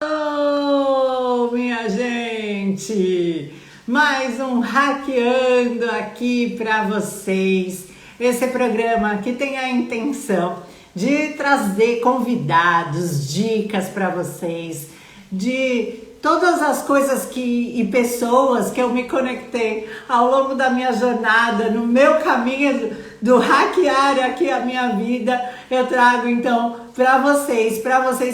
Oh, minha gente! Mais um Hackeando aqui para vocês. Esse programa que tem a intenção de trazer convidados, dicas para vocês, de todas as coisas e pessoas que eu me conectei ao longo da minha jornada, no meu caminho do hackear aqui a minha vida, eu trago então para vocês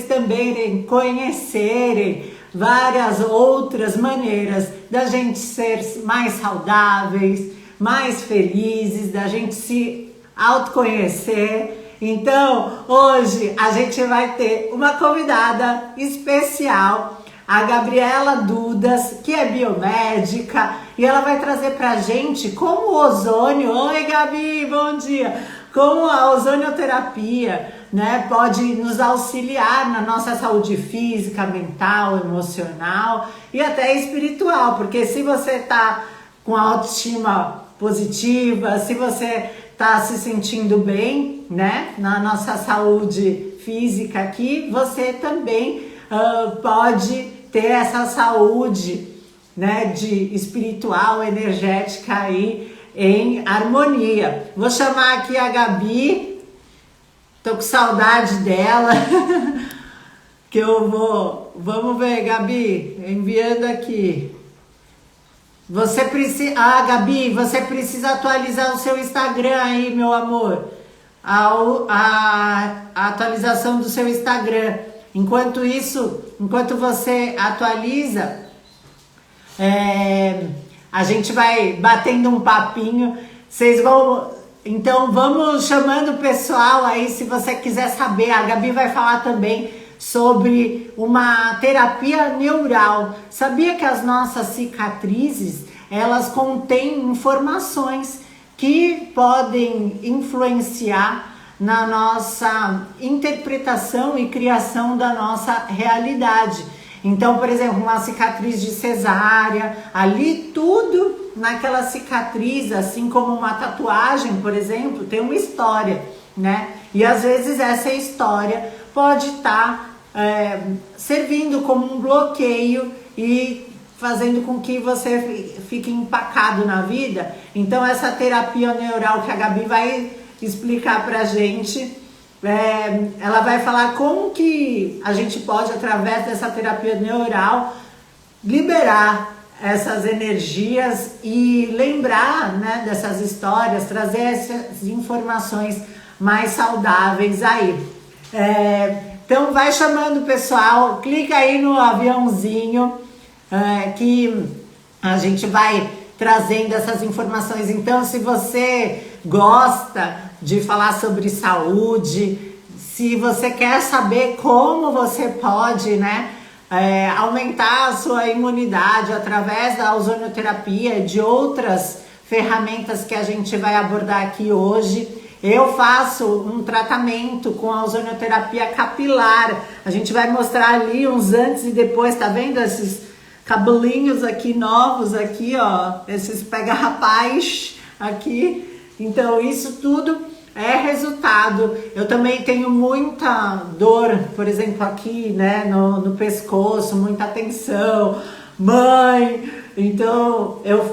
também conhecerem várias outras maneiras da gente ser mais saudáveis, mais felizes, da gente se autoconhecer. Então, hoje a gente vai ter uma convidada especial, a Gabriela Dudas, que é biomédica, e ela vai trazer pra gente como o ozônio, oi Gabi, bom dia, como a ozonioterapia, né, pode nos auxiliar na nossa saúde física, mental, emocional e até espiritual, porque se você tá com a autoestima positiva, se você tá se sentindo bem, né, na nossa saúde física aqui, você também pode ter essa saúde, né, de espiritual, energética aí em harmonia. Vou chamar aqui a Gabi, tô com saudade dela, que eu vou, vamos ver, Gabi, enviando aqui. Você precisa, Gabi, você precisa atualizar o seu Instagram aí, meu amor, a atualização do seu Instagram. Enquanto isso, enquanto você atualiza, a gente vai batendo um papinho. Vocês vão, então vamos chamando o pessoal aí, se você quiser saber. A Gabi vai falar também sobre uma terapia neural. Sabia que as nossas cicatrizes, elas contêm informações que podem influenciar na nossa interpretação e criação da nossa realidade. Então, por exemplo, uma cicatriz de cesárea, ali tudo naquela cicatriz, assim como uma tatuagem, por exemplo, tem uma história, né? E às vezes essa história pode estar servindo como um bloqueio e fazendo com que você fique empacado na vida. Então, essa terapia neural que a Gabi vai explicar pra gente, ela vai falar como que a gente pode, através dessa terapia neural, liberar essas energias e lembrar, né, dessas histórias, trazer essas informações mais saudáveis aí. Então vai chamando o pessoal, clica aí no aviãozinho, que a gente vai trazendo essas informações. Então, se você gosta de falar sobre saúde, se você quer saber como você pode, né, aumentar a sua imunidade através da ozonioterapia e de outras ferramentas que a gente vai abordar aqui hoje, eu faço um tratamento com a ozonioterapia capilar. A gente vai mostrar ali uns antes e depois, tá vendo esses cabelinhos aqui novos aqui, ó, esses pega-rapaz aqui. Então isso tudo é resultado. Eu também tenho muita dor, por exemplo, aqui, né, no pescoço, muita tensão, mãe. Então eu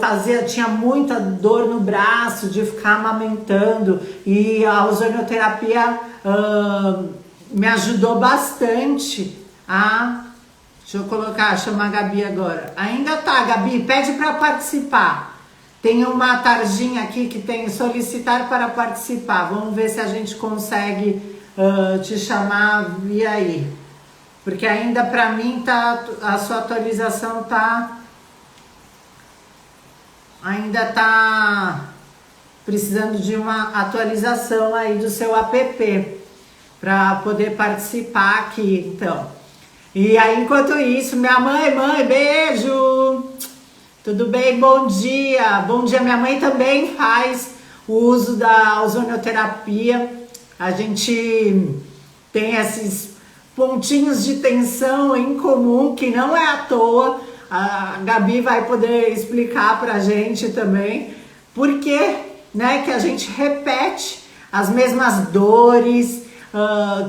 tinha muita dor no braço de ficar amamentando, e a ozonioterapia me ajudou bastante a... Deixa eu chamar a Gabi agora. Ainda tá, Gabi, pede para participar. Tem uma tarjinha aqui que tem solicitar para participar. Vamos ver se a gente consegue te chamar via aí. Porque ainda para mim a sua atualização ainda tá precisando de uma atualização aí do seu app para poder participar aqui, então. E aí, enquanto isso, minha mãe, beijo! Tudo bem? Bom dia! Bom dia, minha mãe também faz o uso da ozonioterapia. A gente tem esses pontinhos de tensão em comum, que não é à toa. A Gabi vai poder explicar pra gente também por que, né, que a gente repete as mesmas dores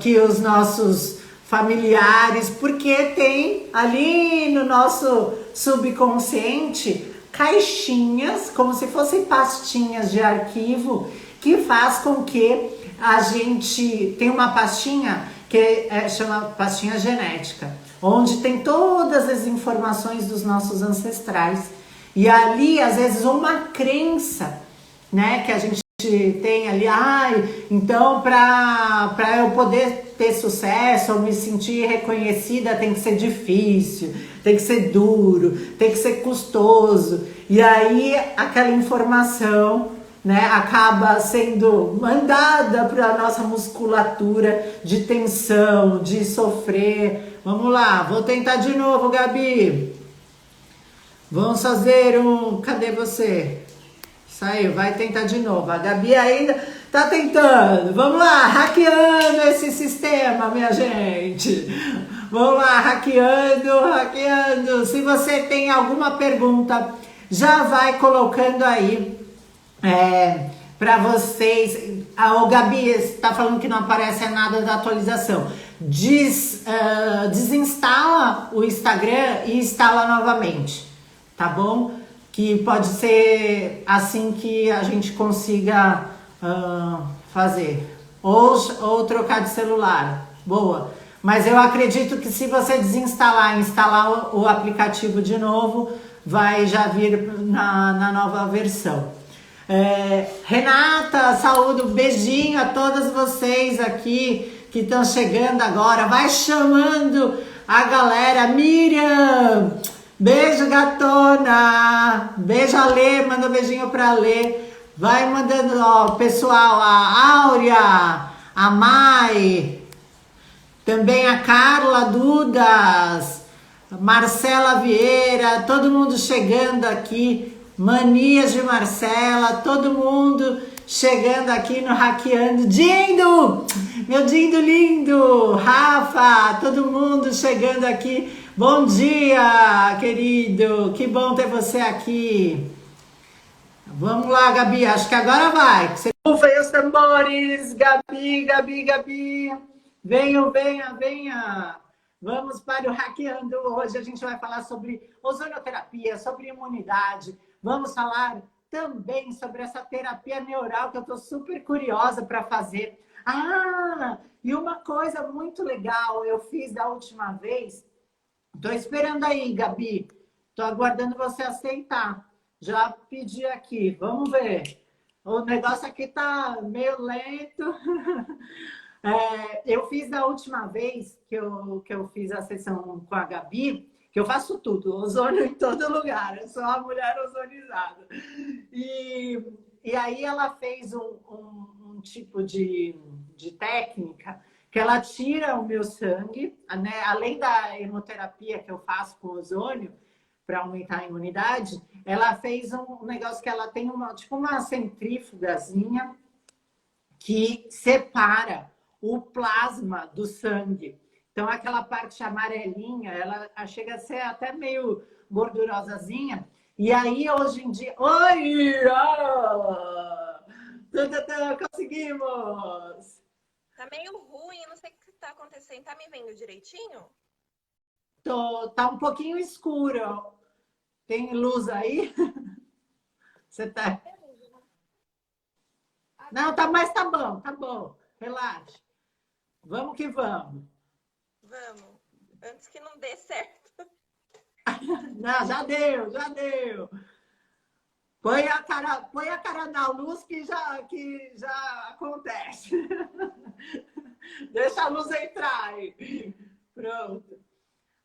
que os nossos familiares, porque tem ali no nosso subconsciente caixinhas, como se fossem pastinhas de arquivo, que faz com que a gente tem uma pastinha que chama pastinha genética, onde tem todas as informações dos nossos ancestrais. E ali, às vezes, uma crença, né, que a gente tem ali, então para eu poder ter sucesso ou me sentir reconhecida tem que ser difícil, tem que ser duro, tem que ser custoso. E aí aquela informação, né, acaba sendo mandada para a nossa musculatura de tensão, de sofrer. Vamos lá, vou tentar de novo, Gabi. Vamos fazer um... Cadê você? Saiu, vai tentar de novo. A Gabi ainda tá tentando. Vamos lá, hackeando esse sistema, minha gente. Vamos lá, hackeando. Se você tem alguma pergunta, já vai colocando aí para vocês. O Gabi está falando que não aparece nada da atualização. Desinstala o Instagram e instala novamente, tá bom? Que pode ser assim que a gente consiga fazer. Ou trocar de celular. Boa. Mas eu acredito que se você desinstalar e instalar o aplicativo de novo, vai já vir na nova versão. Renata, saúde, um beijinho a todas vocês aqui que estão chegando agora. Vai chamando a galera. Miriam, beijo, gatona. Beijo, Alê, manda um beijinho pra Alê. Vai mandando, ó, pessoal, a Áurea, a Mai, também a Carla Dudas, Marcela Vieira, todo mundo chegando aqui. Manias de Marcela, todo mundo chegando aqui no Hackeando. Dindo, meu Dindo lindo, Rafa, todo mundo chegando aqui. Bom dia, querido, que bom ter você aqui. Vamos lá, Gabi, acho que agora vai. Rufem os tambores, Gabi. Venha. Vamos para o Hackeando. Hoje a gente vai falar sobre ozonioterapia, sobre imunidade. Vamos falar também sobre essa terapia neural que eu estou super curiosa para fazer. E uma coisa muito legal eu fiz da última vez. Estou esperando aí, Gabi. Estou aguardando você aceitar. Já pedi aqui. Vamos ver. O negócio aqui tá meio lento. Eu fiz da última vez que eu fiz a sessão com a Gabi, que eu faço tudo, ozônio em todo lugar, eu sou uma mulher ozonizada. E aí ela fez um tipo de técnica que ela tira o meu sangue, né? Além da hemoterapia que eu faço com ozônio, para aumentar a imunidade, ela fez um negócio que ela tem tipo uma centrífugazinha que separa o plasma do sangue. Então, aquela parte amarelinha, ela chega a ser até meio gordurosazinha. E aí, hoje em dia... Oi! Conseguimos! Tá meio ruim, eu não sei o que tá acontecendo. Tá me vendo direitinho? Tá um pouquinho escuro. Tem luz aí? Você tá... Não, mas tá bom. Relaxa. Vamos que vamos. Vamos. Antes que não dê certo. Não, já deu. Põe a cara na luz que já acontece. Deixa a luz entrar aí. Pronto.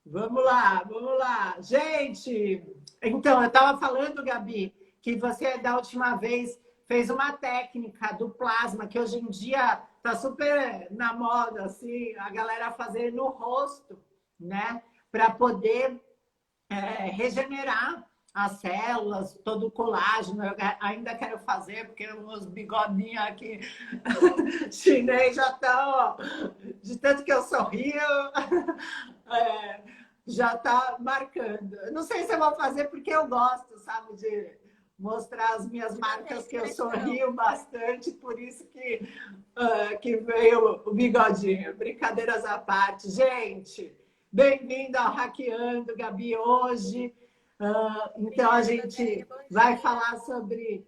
Vamos lá. Gente, então, eu estava falando, Gabi, que você da última vez fez uma técnica do plasma, que hoje em dia tá super na moda, assim, a galera fazer no rosto, né? Para poder regenerar as células, todo o colágeno. Eu ainda quero fazer, porque os bigodinhos aqui chinês já estão, de tanto que eu sorrio, já tá marcando. Não sei se eu vou fazer porque eu gosto, sabe, de mostrar as minhas marcas que eu sorrio bastante, por isso que veio o bigodinho. Brincadeiras à parte. Gente, bem-vindo ao Hackeando, Gabi, hoje. Então, a gente vai falar sobre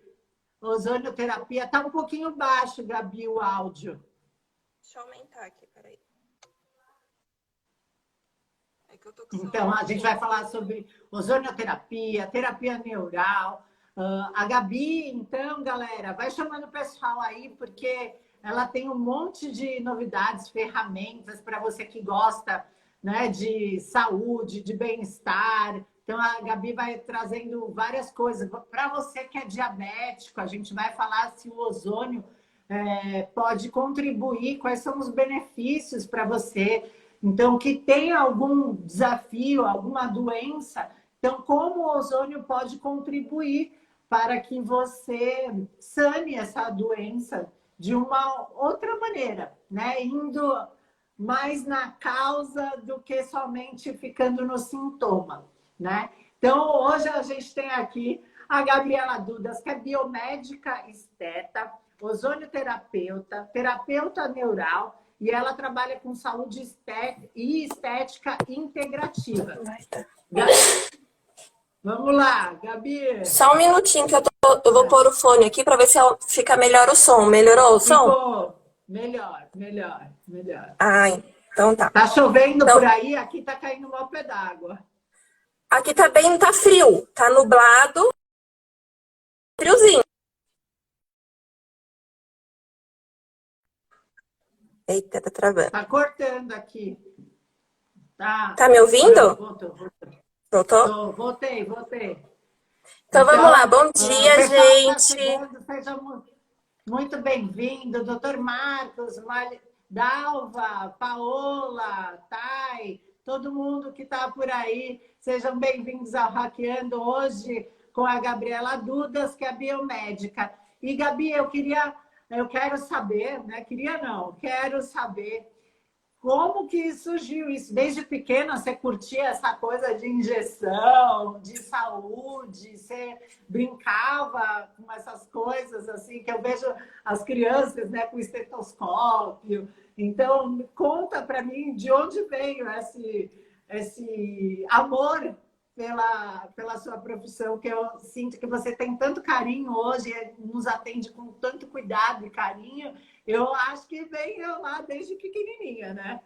ozonioterapia. Está um pouquinho baixo, Gabi, o áudio. Deixa eu aumentar aqui, peraí. Então, a gente vai falar sobre ozonioterapia, terapia neural. A Gabi, então, galera, vai chamando o pessoal aí, porque ela tem um monte de novidades, ferramentas para você que gosta, né, de saúde, de bem-estar. Então, a Gabi vai trazendo várias coisas. Para você que é diabético, a gente vai falar se o ozônio pode contribuir, quais são os benefícios para você. Então, que tem algum desafio, alguma doença, então como o ozônio pode contribuir para que você sane essa doença de uma outra maneira, né? Indo mais na causa do que somente ficando no sintoma, né? Então, hoje a gente tem aqui a Gabriela Dudas, que é biomédica esteta, ozonioterapeuta, terapeuta neural, e ela trabalha com saúde e estética integrativa. Vamos lá, Gabi. Só um minutinho que eu vou pôr o fone aqui para ver se fica melhor o som. Melhorou o som? Ficou melhor. Ai, então tá. Tá chovendo por aí, aqui tá caindo um pé d'água. Aqui tá frio, tá nublado, friozinho. Eita, tá travando. Tá cortando aqui. Tá me ouvindo? Voltou? Voltei. Então vamos lá, bom dia, gente. Seja muito bem-vindo, doutor Marcos, Dalva, Paola, Thay, todo mundo que está por aí. Sejam bem-vindos ao Hackeando hoje com a Gabriela Dudas, que é biomédica. E, Gabi, eu quero saber, né? Quero saber como que surgiu isso. Desde pequena você curtia essa coisa de injeção, de saúde, você brincava com essas coisas assim, que eu vejo as crianças, né, com estetoscópio. Então, conta para mim de onde veio esse amor pela sua profissão, que eu sinto que você tem tanto carinho hoje, nos atende com tanto cuidado e carinho. Eu acho que veio lá desde pequenininha, né?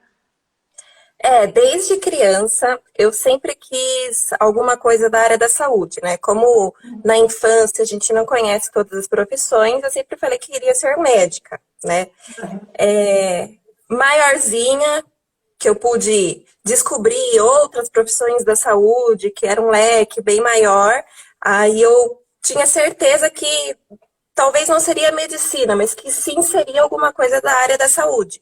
Desde criança, eu sempre quis alguma coisa da área da saúde, né? Como na infância a gente não conhece todas as profissões, eu sempre falei que queria ser médica, né? Maiorzinha, que eu pude descobrir outras profissões da saúde, que era um leque bem maior, aí eu tinha certeza que talvez não seria medicina, mas que sim seria alguma coisa da área da saúde.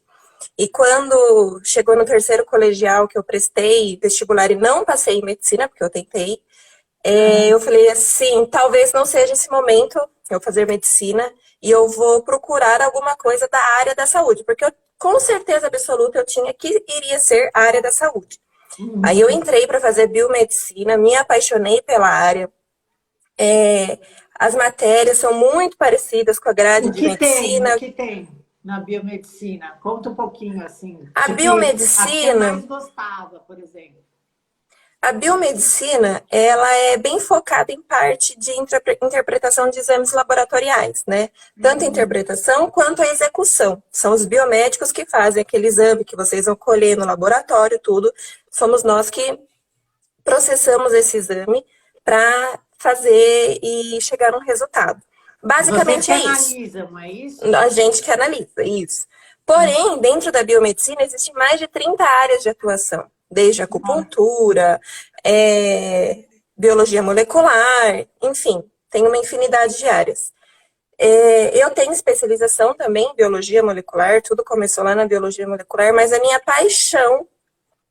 E quando chegou no terceiro colegial que eu prestei vestibular e não passei em medicina, porque eu tentei, eu falei assim, talvez não seja esse momento eu fazer medicina e eu vou procurar alguma coisa da área da saúde, porque eu, com certeza absoluta eu tinha que iria ser a área da saúde. Aí eu entrei para fazer biomedicina, me apaixonei pela área. As matérias são muito parecidas com a grade de medicina. O que tem na biomedicina? Conta um pouquinho, assim. A biomedicina... A que eu mais gostava, por exemplo. A biomedicina, ela é bem focada em parte de interpretação de exames laboratoriais, né? Tanto a interpretação quanto a execução. São os biomédicos que fazem aquele exame que vocês vão colher no laboratório, tudo. Somos nós que processamos esse exame para fazer e chegar a um resultado. Basicamente é isso. Vocês analisam, não é isso? A gente que analisa, isso. Porém, dentro da biomedicina, existem mais de 30 áreas de atuação. Desde acupuntura, biologia molecular, enfim, tem uma infinidade de áreas. Eu tenho especialização também em biologia molecular, tudo começou lá na biologia molecular, mas a minha paixão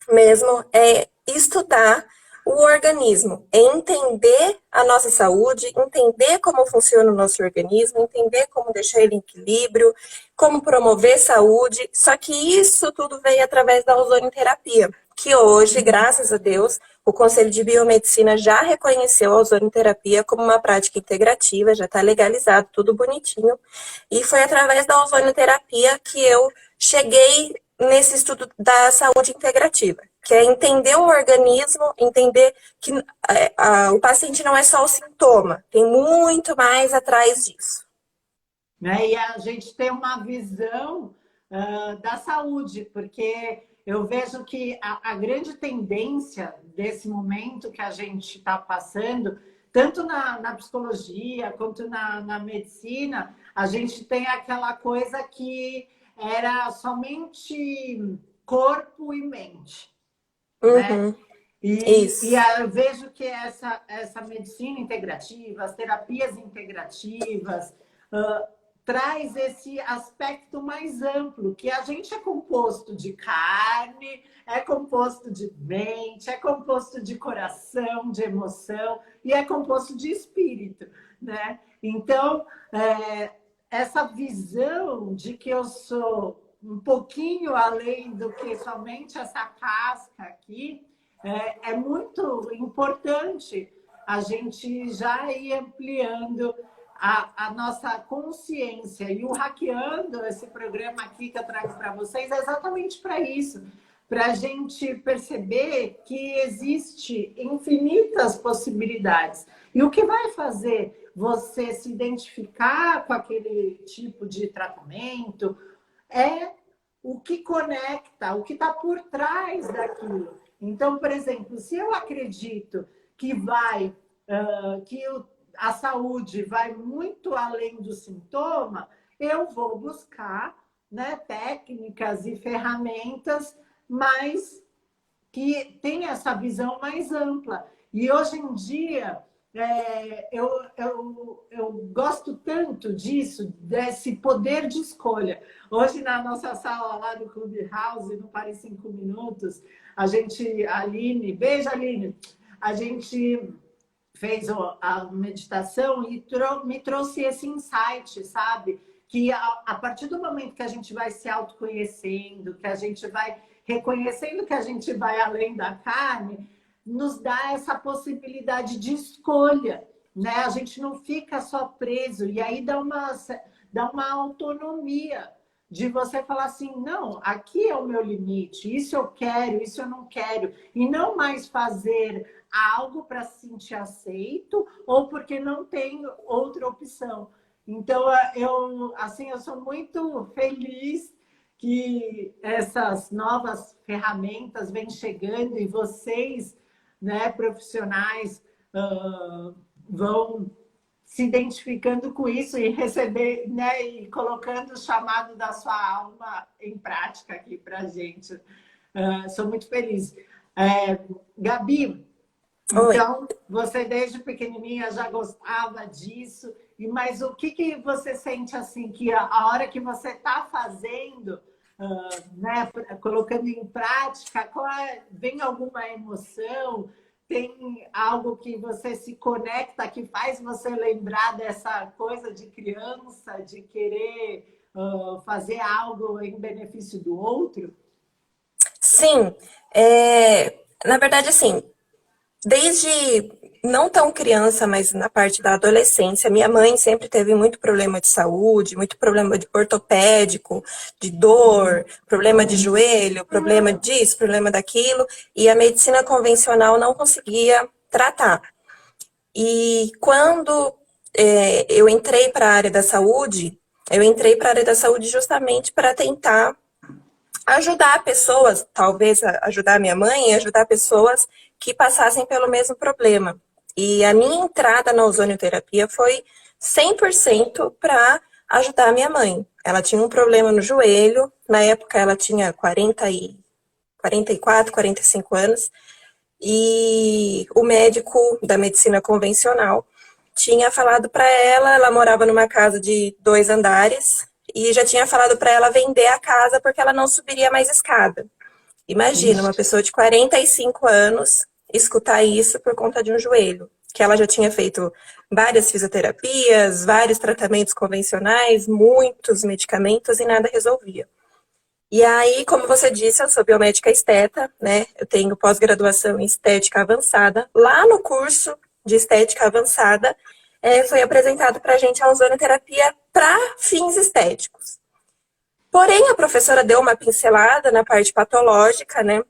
mesmo é estudar o organismo, é entender a nossa saúde, entender como funciona o nosso organismo, entender como deixar ele em equilíbrio, como promover saúde, só que isso tudo veio através da ozonioterapia, que hoje, graças a Deus, o Conselho de Biomedicina já reconheceu a ozonioterapia como uma prática integrativa, já está legalizado, tudo bonitinho. E foi através da ozonioterapia que eu cheguei nesse estudo da saúde integrativa, que é entender o organismo, entender que o paciente não é só o sintoma, tem muito mais atrás disso. Né? E a gente tem uma visão da saúde, porque eu vejo que a grande tendência desse momento que a gente está passando, tanto na psicologia quanto na medicina, a gente tem aquela coisa que era somente corpo e mente. Né? E eu vejo que essa medicina integrativa, as terapias integrativas, traz esse aspecto mais amplo, que a gente é composto de carne, é composto de mente, é composto de coração, de emoção e é composto de espírito, né? Então, essa visão de que eu sou um pouquinho além do que somente essa casca aqui, é muito importante a gente já ir ampliando a nossa consciência. E o Hackeando, esse programa aqui que eu trago para vocês, é exatamente para isso. Para a gente perceber que existe infinitas possibilidades. E o que vai fazer você se identificar com aquele tipo de tratamento é o que conecta, o que está por trás daquilo. Então, por exemplo, se eu acredito que a saúde vai muito além do sintoma, eu vou buscar, né, técnicas e ferramentas mais que tem essa visão mais ampla. E hoje em dia, eu gosto tanto disso, desse poder de escolha. Hoje, na nossa sala lá do Clubhouse, no Paris 5 Minutos, a Aline, beijo, Aline, a gente fez a meditação e me trouxe esse insight, sabe? Que a partir do momento que a gente vai se autoconhecendo, que a gente vai reconhecendo que a gente vai além da carne, nos dá essa possibilidade de escolha, né? A gente não fica só preso, e aí dá uma autonomia de você falar assim, não, aqui é o meu limite, isso eu quero, isso eu não quero, e não mais fazer algo para se sentir aceito ou porque não tem outra opção. Então, eu sou muito feliz que essas novas ferramentas vêm chegando e vocês, né, profissionais, vão se identificando com isso e receber, né, e colocando o chamado da sua alma em prática aqui para a gente. Sou muito feliz. Gabi, então, você desde pequenininha já gostava disso, mas o que você sente assim, que a hora que você está fazendo, né, colocando em prática, vem alguma emoção? Tem algo que você se conecta, que faz você lembrar dessa coisa de criança, de querer fazer algo em benefício do outro? Sim. Na verdade, assim, desde não tão criança, mas na parte da adolescência, minha mãe sempre teve muito problema de saúde, muito problema de ortopédico, de dor, problema de joelho, problema disso, problema daquilo, e a medicina convencional não conseguia tratar. E quando eu entrei para a área da saúde, justamente para tentar ajudar pessoas, talvez ajudar minha mãe e ajudar pessoas que passassem pelo mesmo problema. E a minha entrada na ozonioterapia foi 100% para ajudar a minha mãe. Ela tinha um problema no joelho, na época ela tinha 44, 45 anos, e o médico da medicina convencional tinha falado para ela morava numa casa de 2 andares, e já tinha falado para ela vender a casa porque ela não subiria mais escada. Imagina, uma pessoa de 45 anos escutar isso por conta de um joelho, que ela já tinha feito várias fisioterapias, vários tratamentos convencionais, muitos medicamentos e nada resolvia. E aí, como você disse, eu sou biomédica esteta, né? Eu tenho pós-graduação em estética avançada. Lá no curso de estética avançada, foi apresentado para a gente a ozonoterapia para fins estéticos. Porém, a professora deu uma pincelada na parte patológica, né?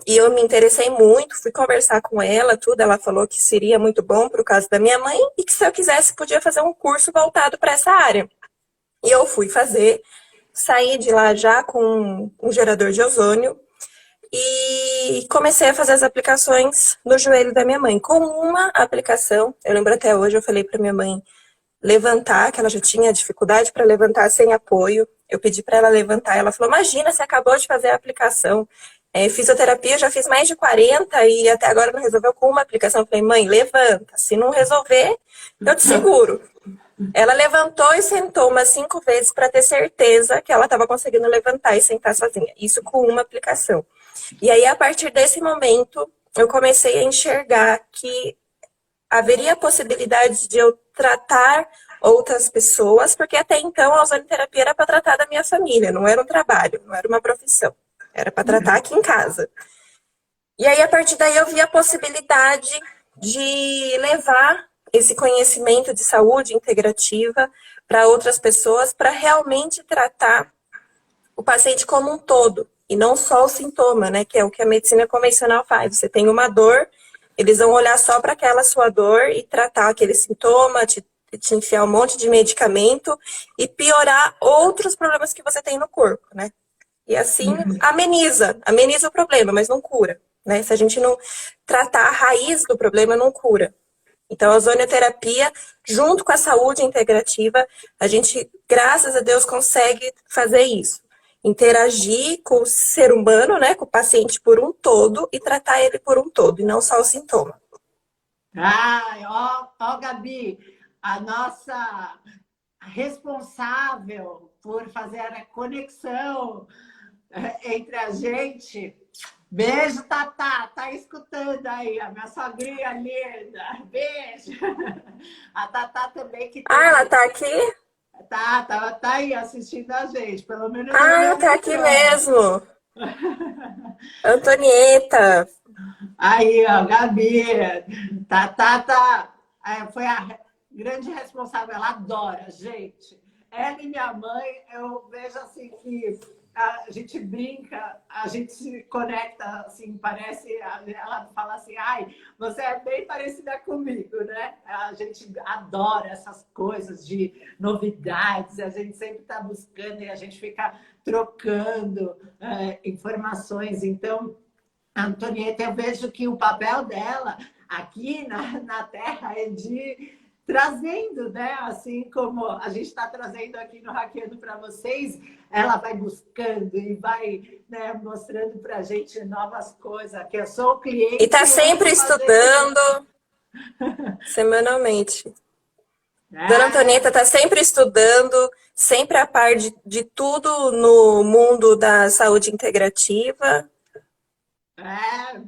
E eu me interessei muito, fui conversar com ela, tudo. Ela falou que seria muito bom para o caso da minha mãe e que se eu quisesse podia fazer um curso voltado para essa área. E eu fui fazer, saí de lá já com um gerador de ozônio e comecei a fazer as aplicações no joelho da minha mãe. Com uma aplicação, eu lembro até hoje, eu falei para minha mãe levantar, que ela já tinha dificuldade para levantar sem apoio. Eu pedi para ela levantar, ela falou: imagina, você acabou de fazer a aplicação. Fisioterapia, eu já fiz mais de 40 e até agora não resolveu com uma aplicação. Eu falei: mãe, levanta, se não resolver, eu te seguro. Ela levantou e sentou umas 5 vezes para ter certeza que ela estava conseguindo levantar e sentar sozinha. Isso com uma aplicação. E aí, a partir desse momento, eu comecei a enxergar que haveria a possibilidade de eu tratar outras pessoas, porque até então a ozonoterapia era para tratar da minha família, não era um trabalho, não era uma profissão. Era para tratar aqui em casa. E aí, a partir daí, eu vi a possibilidade de levar esse conhecimento de saúde integrativa para outras pessoas, para realmente tratar o paciente como um todo, e não só o sintoma, né? Que é o que a medicina convencional faz. Você tem uma dor, eles vão olhar só para aquela sua dor e tratar aquele sintoma, te enfiar um monte de medicamento e piorar outros problemas que você tem no corpo, né? E assim ameniza o problema, mas não cura, né? Se a gente não tratar a raiz do problema, não cura. Então, a ozonioterapia, junto com a saúde integrativa, a gente, graças a Deus, consegue fazer isso. Interagir com o ser humano, né, com o paciente por um todo e tratar ele por um todo, e não só o sintoma. Ai, ó, Gabi, a nossa responsável por fazer a conexão entre a gente. Beijo, Tatá, tá escutando aí, a minha sogrinha linda. Beijo. A Tatá também que Ah, ela teve... tá aqui? Tá aí assistindo a gente, pelo menos no Ah, meu tá aqui microfone. mesmo. Antonieta. Aí, ó, Gabi, foi a grande responsável, ela adora, gente. Ela e minha mãe, eu vejo assim que a gente brinca, a gente se conecta, assim, parece, ela fala assim, ai, você é bem parecida comigo, né? A gente adora essas coisas de novidades, a gente sempre está buscando e a gente fica trocando informações, então... Antonieta, eu vejo que o papel dela aqui na Terra é de trazendo, né? Assim como a gente está trazendo aqui no Hackeando para vocês, ela vai buscando e vai, né, mostrando para a gente novas coisas. Que eu sou cliente E tá e amo sempre fazer. estudando semanalmente. Dona É, Antonieta está sempre estudando, sempre a par de tudo no mundo da saúde integrativa. É,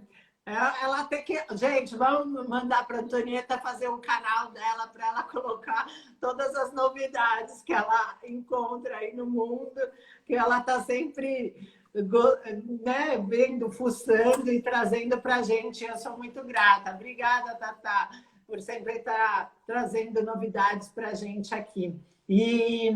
ela tem que. Gente, vamos mandar para a Antonieta fazer um canal dela para ela colocar todas as novidades que ela encontra aí no mundo, que ela está sempre, né, vendo, fuçando e trazendo para a gente. Eu sou muito grata. Obrigada, Tatá, por sempre estar trazendo novidades para a gente aqui. E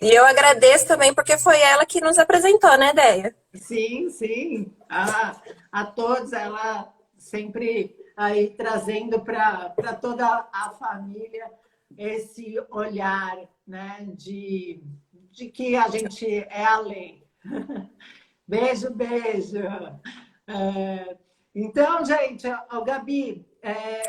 E eu agradeço também porque foi ela que nos apresentou, né, Déia? sim, sim. A todos, ela sempre aí trazendo para toda a família esse olhar, né, de que a gente é além. Beijo, beijo. Então, gente, ó, Gabi,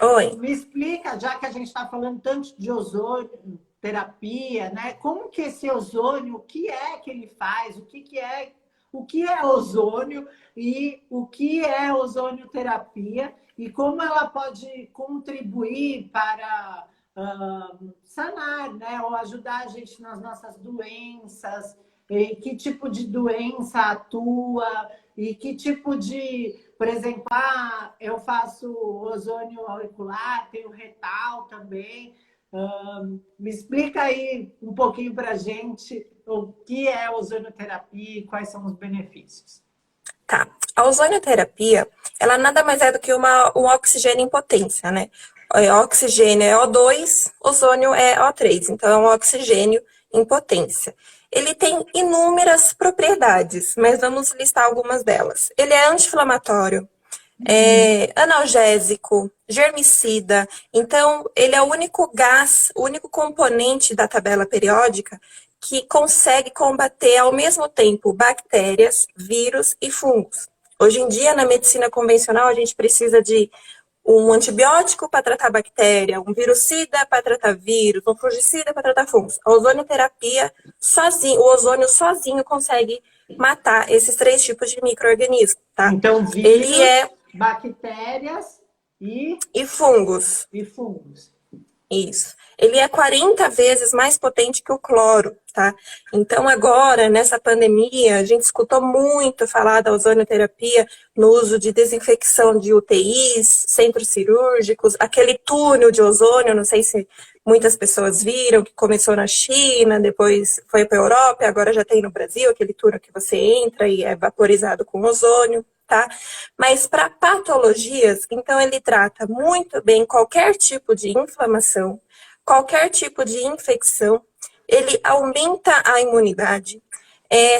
Oi. me explica, já que a gente está falando tanto de ozônio, terapia, né? Como que esse ozônio, o que é que ele faz, o que é ozônio e o que é ozonioterapia e como ela pode contribuir para sanar, né? Ou ajudar a gente nas nossas doenças, e que tipo de doença atua e que tipo de, por exemplo, eu faço ozônio auricular, tenho retal também. Me explica aí um pouquinho para a gente o que é a ozonioterapia e quais são os benefícios. Tá. A ozonioterapia, ela nada mais é do que um oxigênio em potência, né? Oxigênio é O2, ozônio é O3, então é um oxigênio em potência. Ele tem inúmeras propriedades, mas vamos listar algumas delas. Ele é anti-inflamatório, é analgésico, germicida. Então, ele é o único gás, o único componente da tabela periódica que consegue combater ao mesmo tempo bactérias, vírus e fungos. Hoje em dia, na medicina convencional, a gente precisa de um antibiótico para tratar bactéria, um virucida para tratar vírus, um fungicida para tratar fungos. A ozonioterapia, sozinho, o ozônio sozinho consegue matar esses 3 tipos de micro-organismos, tá? Então, vírus, Ele é... bactérias e fungos. E fungos. Isso. Ele é 40 vezes mais potente que o cloro, tá? Então, agora, nessa pandemia, a gente escutou muito falar da ozonioterapia no uso de desinfecção de UTIs, centros cirúrgicos, aquele túnel de ozônio, não sei se muitas pessoas viram, que começou na China, depois foi para a Europa, e agora já tem no Brasil, aquele túnel que você entra e é vaporizado com ozônio. Tá? Mas para patologias, então ele trata muito bem qualquer tipo de inflamação, qualquer tipo de infecção, ele aumenta a imunidade.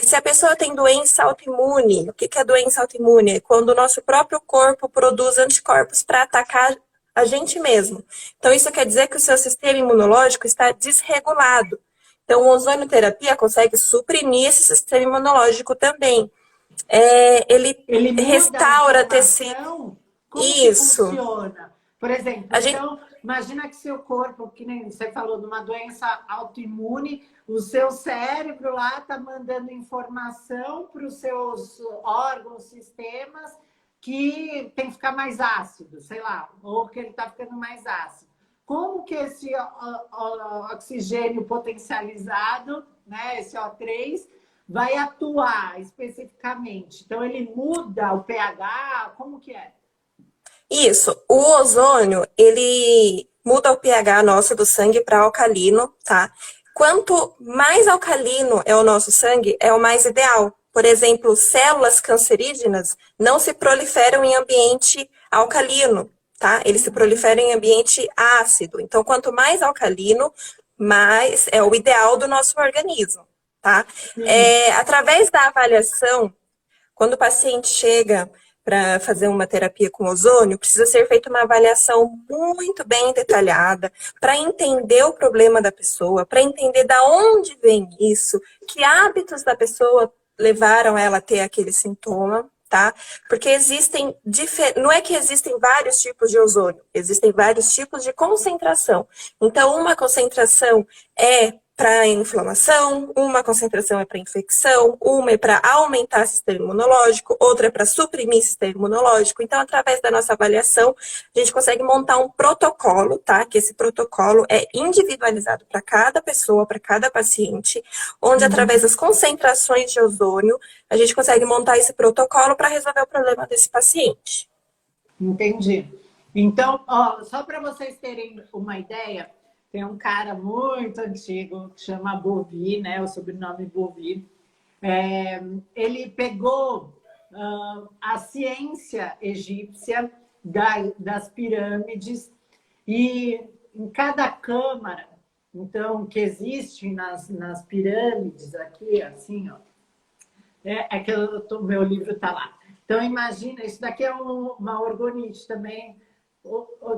Se a pessoa tem doença autoimune, o que é doença autoimune? É quando o nosso próprio corpo produz anticorpos para atacar a gente mesmo. Então isso quer dizer que o seu sistema imunológico está desregulado. Então a ozonioterapia consegue suprimir esse sistema imunológico também. Ele restaura tecido. Como Isso. que funciona? Por exemplo, então, imagina que seu corpo, que nem você falou, numa doença autoimune, o seu cérebro lá está mandando informação para os seus órgãos, sistemas, que tem que ficar mais ácido, sei lá, ou que ele está ficando mais ácido. Como que esse oxigênio potencializado, né, esse O3, vai atuar especificamente? Então, ele muda o pH? Como que é? Isso. O ozônio, ele muda o pH nosso do sangue para alcalino, tá? Quanto mais alcalino é o nosso sangue, é o mais ideal. Por exemplo, células cancerígenas não se proliferam em ambiente alcalino, tá? Eles se proliferam em ambiente ácido. Então, quanto mais alcalino, mais é o ideal do nosso organismo, tá? Através da avaliação, quando o paciente chega para fazer uma terapia com ozônio, precisa ser feita uma avaliação muito bem detalhada para entender o problema da pessoa, para entender da onde vem isso, que hábitos da pessoa levaram ela a ter aquele sintoma, tá? Porque não é que existem vários tipos de ozônio, existem vários tipos de concentração. Então, uma concentração é para inflamação, uma concentração é para infecção, uma é para aumentar o sistema imunológico, outra é para suprimir o sistema imunológico. Então, através da nossa avaliação, a gente consegue montar um protocolo, tá? Que esse protocolo é individualizado para cada pessoa, para cada paciente, onde através das concentrações de ozônio, a gente consegue montar esse protocolo para resolver o problema desse paciente. Entendi. Então, ó, só para vocês terem uma ideia, tem um cara muito antigo que chama Bovy, né? O sobrenome Bovy. Ele pegou a ciência egípcia das pirâmides e em cada câmara, então, que existe nas pirâmides aqui, assim, ó, que meu livro está lá. Então, imagina, isso daqui é uma orgonite também,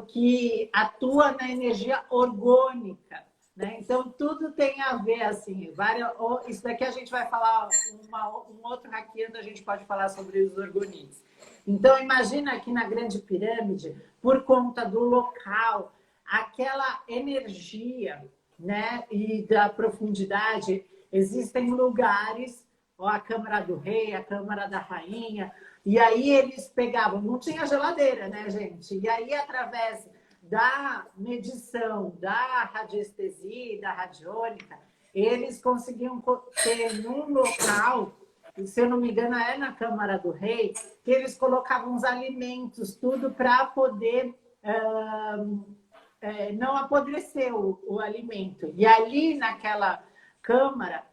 que atua na energia orgânica, né? Então, tudo tem a ver, assim, isso daqui a gente vai falar, um outro hackeando, a gente pode falar sobre os orgonites. Então, imagina aqui na Grande Pirâmide, por conta do local, aquela energia, né, e da profundidade, existem lugares, a Câmara do Rei, a Câmara da Rainha, e aí eles pegavam, não tinha geladeira, né, gente? E aí, através da medição, da radiestesia, da radiônica, eles conseguiam ter num local, se eu não me engano, é na Câmara do Rei, que eles colocavam os alimentos, tudo para poder não apodrecer o alimento. E ali naquela câmara,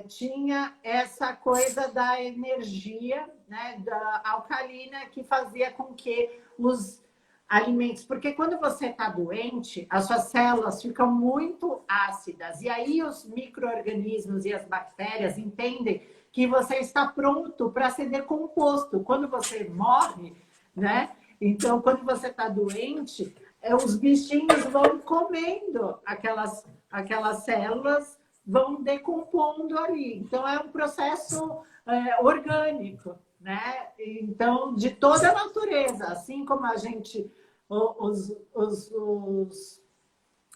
tinha essa coisa da energia, né, da alcalina, que fazia com que os alimentos... Porque quando você está doente, as suas células ficam muito ácidas. E aí os micro-organismos e as bactérias entendem que você está pronto para ser decomposto. Quando você morre, né? Então, quando você está doente, os bichinhos vão comendo aquelas células, vão decompondo ali. Então, é um processo orgânico, né? Então, de toda a natureza, assim como a gente,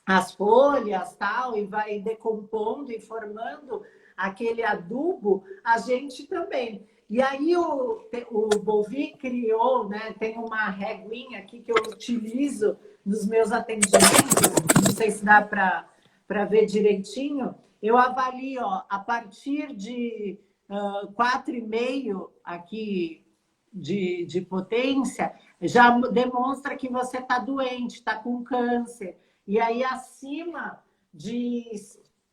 as folhas, tal, e vai decompondo e formando aquele adubo, a gente também. E aí o Bovie criou, né? Tem uma reguinha aqui que eu utilizo nos meus atendimentos, não sei se dá para ver direitinho. Eu avalio, ó, a partir de 4,5 aqui de potência, já demonstra que você está doente, está com câncer. E aí, acima de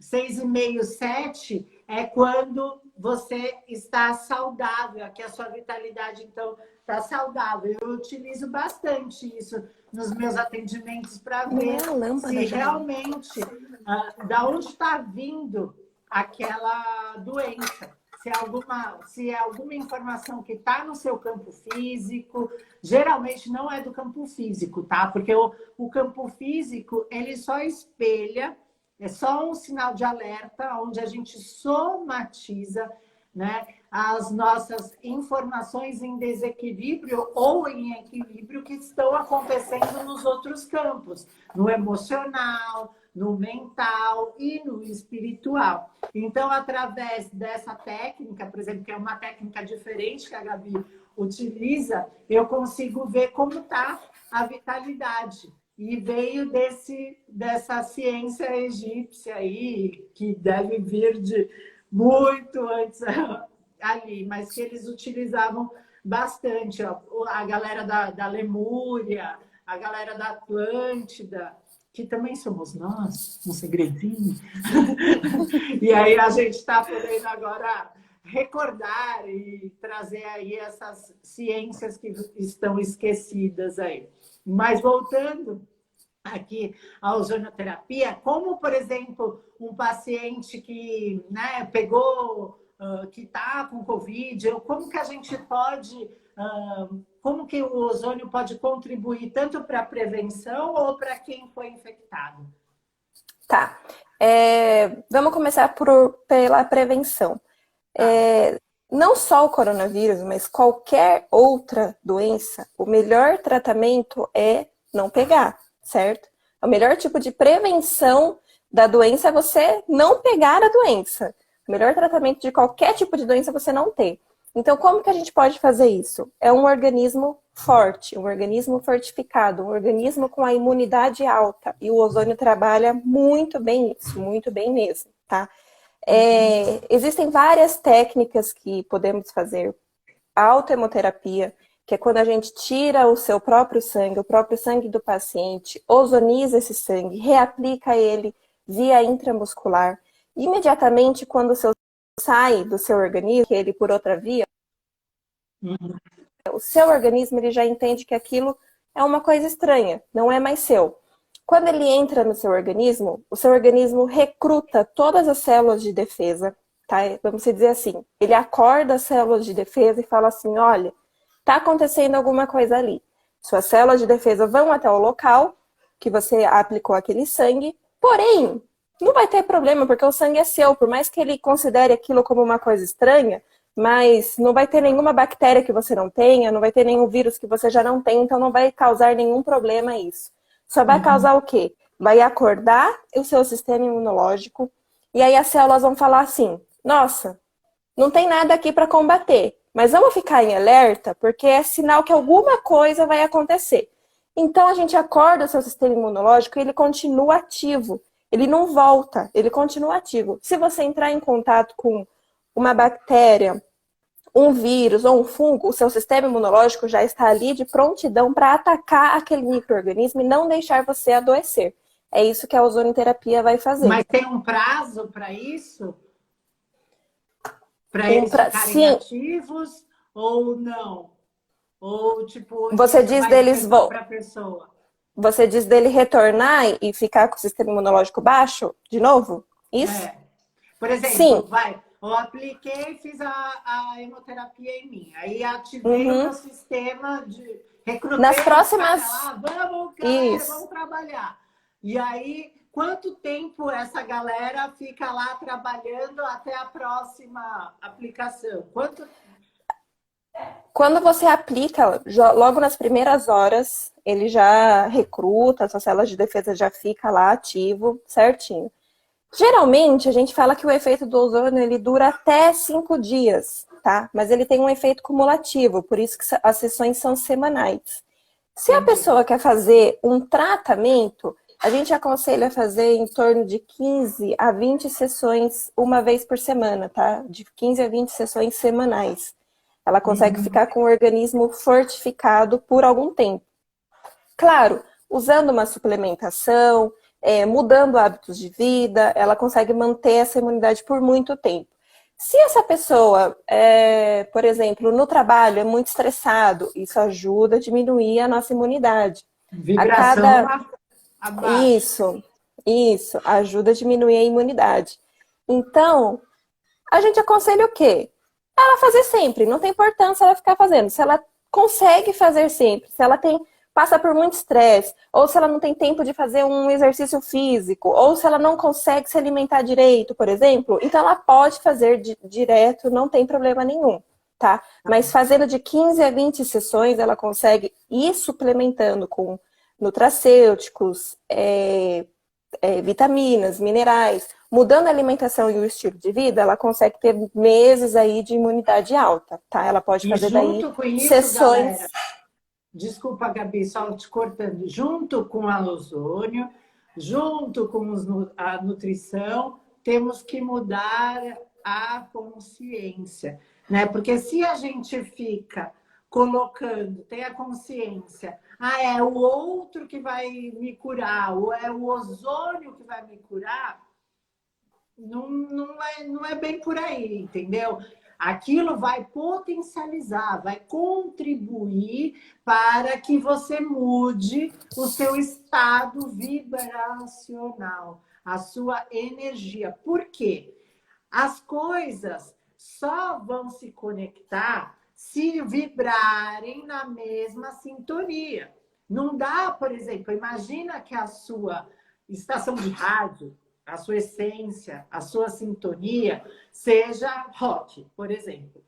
6,5, 7, é quando você está saudável, aqui a sua vitalidade, então, está saudável. Eu utilizo bastante isso nos meus atendimentos para ver se realmente da onde está vindo aquela doença. Se é alguma informação que está no seu campo físico, geralmente não é do campo físico, tá? Porque o campo físico, ele só espelha, é só um sinal de alerta, onde a gente somatiza, né, as nossas informações em desequilíbrio ou em equilíbrio que estão acontecendo nos outros campos, no emocional, no mental e no espiritual. Então, através dessa técnica, por exemplo, que é uma técnica diferente que a Gabi utiliza, eu consigo ver como está a vitalidade. E veio dessa ciência egípcia aí, que deve vir de muito antes ali, mas que eles utilizavam bastante. Ó, a galera da Lemúria, a galera da Atlântida, que também somos nós, um segredinho. E aí a gente está podendo agora recordar e trazer aí essas ciências que estão esquecidas aí. Mas voltando aqui à ozonioterapia, como, por exemplo, um paciente que, né, pegou, que está com Covid, como que a gente pode, como que o ozônio pode contribuir tanto para a prevenção ou para quem foi infectado? Tá. Vamos começar pela prevenção. Não só o coronavírus, mas qualquer outra doença, o melhor tratamento é não pegar, certo? O melhor tipo de prevenção da doença é você não pegar a doença. O melhor tratamento de qualquer tipo de doença é você não ter. Então, como que a gente pode fazer isso? É um organismo forte, um organismo fortificado, um organismo com a imunidade alta. E o ozônio trabalha muito bem isso, muito bem mesmo, tá? Existem várias técnicas que podemos fazer. A autohemoterapia, que é quando a gente tira o seu próprio sangue, o próprio sangue do paciente, ozoniza esse sangue, reaplica ele via intramuscular. Imediatamente, quando o seu sai do seu organismo, ele por outra via, o seu organismo ele já entende que aquilo é uma coisa estranha, não é mais seu. Quando ele entra no seu organismo, o seu organismo recruta todas as células de defesa, tá? Vamos dizer assim, ele acorda as células de defesa e fala assim, olha, tá acontecendo alguma coisa ali. Suas células de defesa vão até o local que você aplicou aquele sangue, porém, não vai ter problema, porque o sangue é seu, por mais que ele considere aquilo como uma coisa estranha, mas não vai ter nenhuma bactéria que você não tenha, não vai ter nenhum vírus que você já não tem, então não vai causar nenhum problema isso. Só vai causar o quê? Vai acordar o seu sistema imunológico e aí as células vão falar assim, nossa, não tem nada aqui para combater, mas vamos ficar em alerta porque é sinal que alguma coisa vai acontecer. Então a gente acorda o seu sistema imunológico e ele continua ativo. Ele não volta, ele continua ativo. Se você entrar em contato com uma bactéria, um vírus ou um fungo, o seu sistema imunológico já está ali de prontidão para atacar aquele micro-organismo e não deixar você adoecer. É isso que a ozonioterapia vai fazer. Mas tem um prazo para isso? Para eles ficarem Sim, ativos ou não? Ou, tipo, você isso diz vai deles depender para a pessoa? você diz dele retornar e ficar com o sistema imunológico baixo de novo? Isso? É. Por Sim. exemplo, eu apliquei, fiz a hemoterapia em mim. Aí ativei o Uhum. meu sistema de... Nas Recrutei os caras próximas. lá, vamos, galera, Isso. vamos trabalhar. E aí, quanto tempo essa galera fica lá trabalhando até a próxima aplicação? Quando você aplica, logo nas primeiras horas, ele já recruta, as suas células de defesa já fica lá ativo, certinho. Geralmente, a gente fala que o efeito do ozônio ele dura até 5 dias, tá? Mas ele tem um efeito cumulativo, por isso que as sessões são semanais. Se a Entendi. pessoa quer fazer um tratamento, a gente aconselha fazer em torno de 15 a 20 sessões uma vez por semana, tá? De 15 a 20 sessões semanais. Ela consegue Uhum. ficar com o organismo fortificado por algum tempo. Claro, usando uma suplementação, mudando hábitos de vida, ela consegue manter essa imunidade por muito tempo. Se essa pessoa, por exemplo, no trabalho é muito estressado, isso ajuda a diminuir a nossa imunidade. A Vibração cada. abaixo. Isso, ajuda a diminuir a imunidade. Então, a gente aconselha o quê? Ela fazer sempre, não tem importância ela ficar fazendo. Se ela consegue fazer sempre, se ela passa por muito estresse, ou se ela não tem tempo de fazer um exercício físico, ou se ela não consegue se alimentar direito, por exemplo, então ela pode fazer direto, não tem problema nenhum, tá? Mas fazendo de 15 a 20 sessões, ela consegue ir suplementando com nutracêuticos, vitaminas, minerais, mudando a alimentação e o estilo de vida, ela consegue ter meses aí de imunidade alta, tá? Ela pode E fazer daí junto com isso, sessões. galera, desculpa, Gabi, só te cortando, junto com a ozônio, junto com a nutrição, temos que mudar a consciência, né? Porque se a gente fica colocando, tem a consciência, é o outro que vai me curar, ou é o ozônio que vai me curar, não é bem por aí, entendeu? Aquilo vai potencializar, vai contribuir para que você mude o seu estado vibracional, a sua energia. Por quê? As coisas só vão se conectar se vibrarem na mesma sintonia. Não dá, por exemplo, imagina que a sua estação de rádio, a sua essência, a sua sintonia seja rock, por exemplo.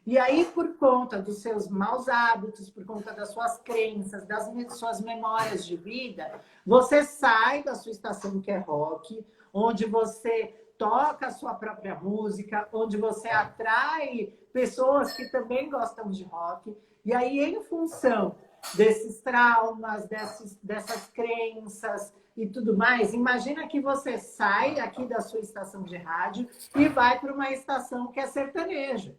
E aí, por conta dos seus maus hábitos, por conta das suas crenças, das suas memórias de vida, você sai da sua estação que é rock, onde você toca a sua própria música, onde você atrai pessoas que também gostam de rock. E aí, em função desses traumas, dessas crenças e tudo mais, imagina que você sai aqui da sua estação de rádio e vai para uma estação que é sertanejo.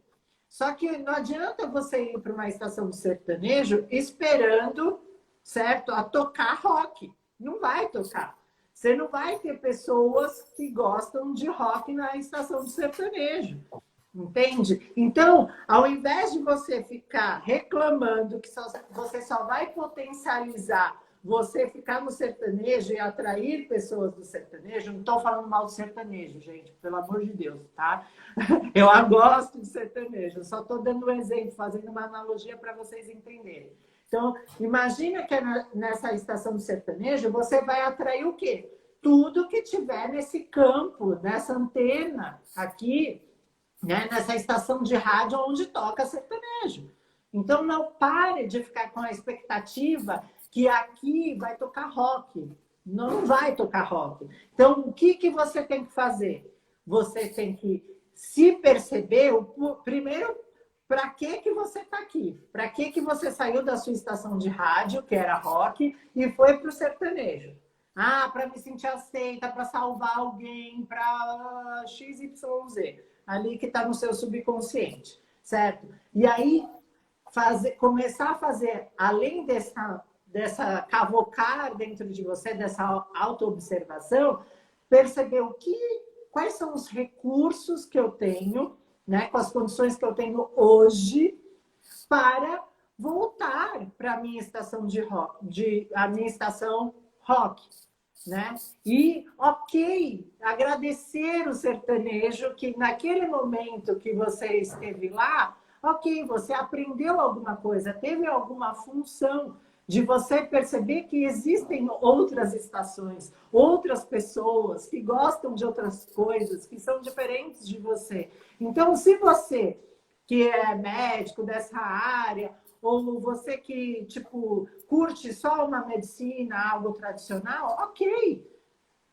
Só que não adianta você ir para uma estação de sertanejo esperando, certo, a tocar rock. Não vai tocar. Você não vai ter pessoas que gostam de rock na estação de sertanejo. Entende? Então, ao invés de você ficar reclamando que você só vai potencializar você ficar no sertanejo e atrair pessoas do sertanejo, não estou falando mal do sertanejo, gente, pelo amor de Deus, tá? Eu gosto de sertanejo, só estou dando um exemplo, fazendo uma analogia para vocês entenderem. Então, imagina que nessa estação do sertanejo você vai atrair o quê? Tudo que tiver nesse campo, nessa antena aqui, né? Nessa estação de rádio onde toca sertanejo. Então, não pare de ficar com a expectativa que aqui vai tocar rock. Não vai tocar rock. Então, o que você tem que fazer? Você tem que se perceber, primeiro, para que você está aqui? Para que você saiu da sua estação de rádio, que era rock, e foi para o sertanejo? Para me sentir aceita, para salvar alguém, para XYZ. Ali que está no seu subconsciente, certo? E aí, começar a fazer, além dessa cavocar dentro de você, dessa autoobservação, perceber quais são os recursos que eu tenho né, com as condições que eu tenho hoje, para voltar para a minha estação de rock, a minha estação rock, né? E, ok, agradecer o sertanejo que naquele momento que você esteve lá, ok, você aprendeu alguma coisa, teve alguma função de você perceber que existem outras estações, outras pessoas que gostam de outras coisas, que são diferentes de você. Então, se você que é médico dessa área, ou você que, tipo, curte só uma medicina, algo tradicional, ok.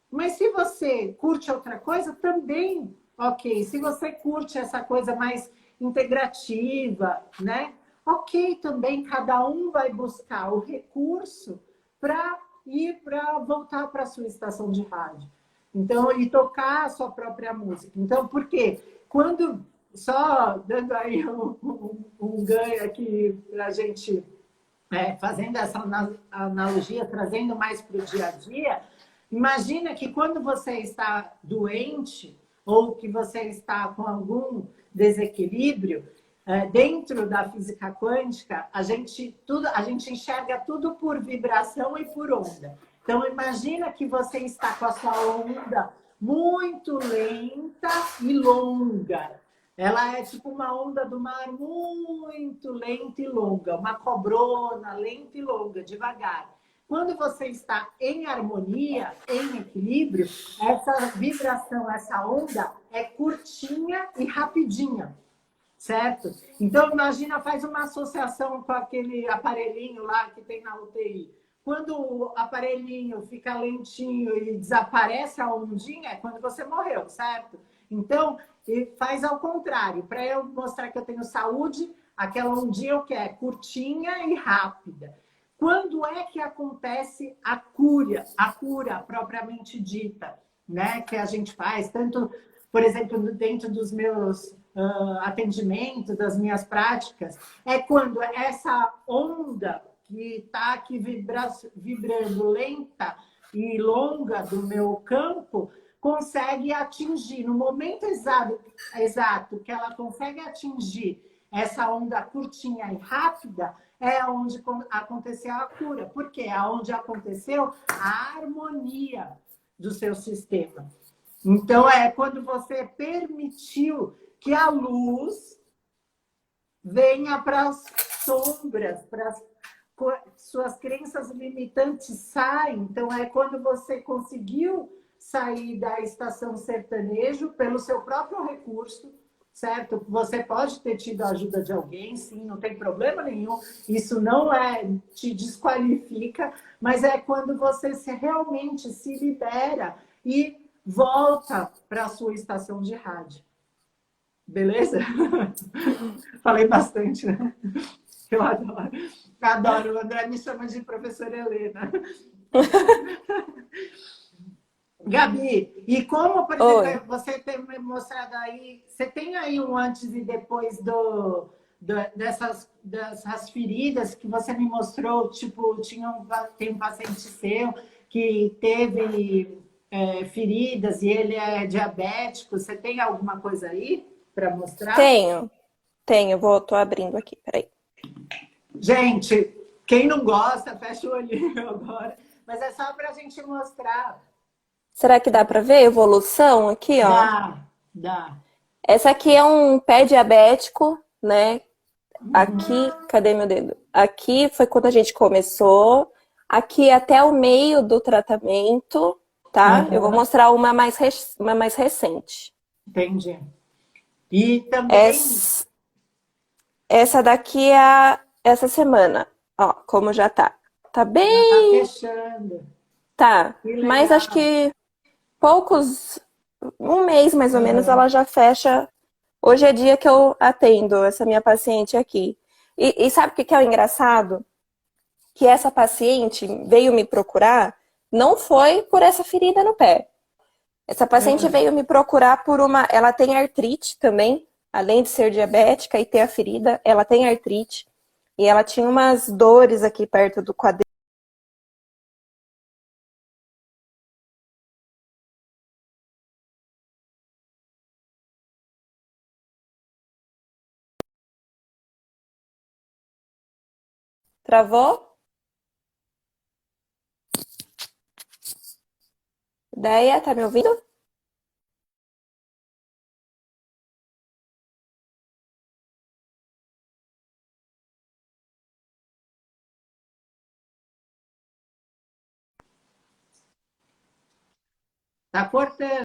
Mas se você curte outra coisa, também ok. Se você curte essa coisa mais integrativa, né? Ok, também cada um vai buscar o recurso para ir para voltar para a sua estação de rádio. Então, e tocar a sua própria música. Então, por quê? Quando, só dando aí um ganho aqui para a gente, fazendo essa analogia, trazendo mais para o dia a dia, imagina que quando você está doente ou que você está com algum desequilíbrio, dentro da física quântica, a gente enxerga tudo por vibração e por onda. Então, imagina que você está com a sua onda muito lenta e longa. Ela é tipo uma onda do mar muito lenta e longa, uma cobrona lenta e longa, devagar. Quando você está em harmonia, em equilíbrio, essa vibração, essa onda é curtinha e rapidinha, certo? Então, imagina, faz uma associação com aquele aparelhinho lá que tem na UTI. Quando o aparelhinho fica lentinho e desaparece a ondinha, é quando você morreu, certo? Então, faz ao contrário. Para eu mostrar que eu tenho saúde, aquela ondinha eu quero curtinha e rápida. Quando é que acontece a cura propriamente dita, né? Que a gente faz, tanto, por exemplo, dentro dos meus atendimentos, das minhas práticas, é quando essa onda que está aqui vibrando lenta e longa do meu campo consegue atingir, no momento exato que ela consegue atingir essa onda curtinha e rápida, é onde aconteceu a cura. Porque é onde aconteceu a harmonia do seu sistema. Então, é quando você permitiu que a luz venha para as sombras, para as suas crenças limitantes saem. Então, é quando você conseguiu sair da estação sertanejo pelo seu próprio recurso, certo? Você pode ter tido a ajuda de alguém, sim, não tem problema nenhum. Isso não te desqualifica, mas é quando você realmente se libera e volta para a sua estação de rádio. Beleza? Falei bastante, né? Eu adoro. Adoro. O André me chama de professora Helena. Gabi, e como, por exemplo, você tem me mostrado aí, você tem aí um antes e depois dessas feridas que você me mostrou, tipo, tem um paciente seu que teve feridas e ele é diabético, você tem alguma coisa aí para mostrar? Tenho, tô abrindo aqui, peraí. Gente, quem não gosta, fecha o olhinho agora, mas é só para a gente mostrar. Será que dá para ver a evolução aqui, ó? Dá. Essa aqui é um pé diabético, né? Aqui, cadê meu dedo? Aqui foi quando a gente começou. Aqui até o meio do tratamento, tá? Eu vou mostrar uma mais recente. Entendi. E também... Essa daqui é essa semana. Ó, como já tá. Tá bem... Já tá fechando. Tá, mas acho que um mês mais ou menos, ela já fecha. Hoje é dia que eu atendo essa minha paciente aqui. E sabe o que é o engraçado? Que essa paciente veio me procurar, não foi por essa ferida no pé. Essa paciente veio me procurar por ela tem artrite também, além de ser diabética e ter a ferida, ela tem artrite. E ela tinha umas dores aqui perto do quadril. Travou? Ideia, tá me ouvindo? Tá cortando,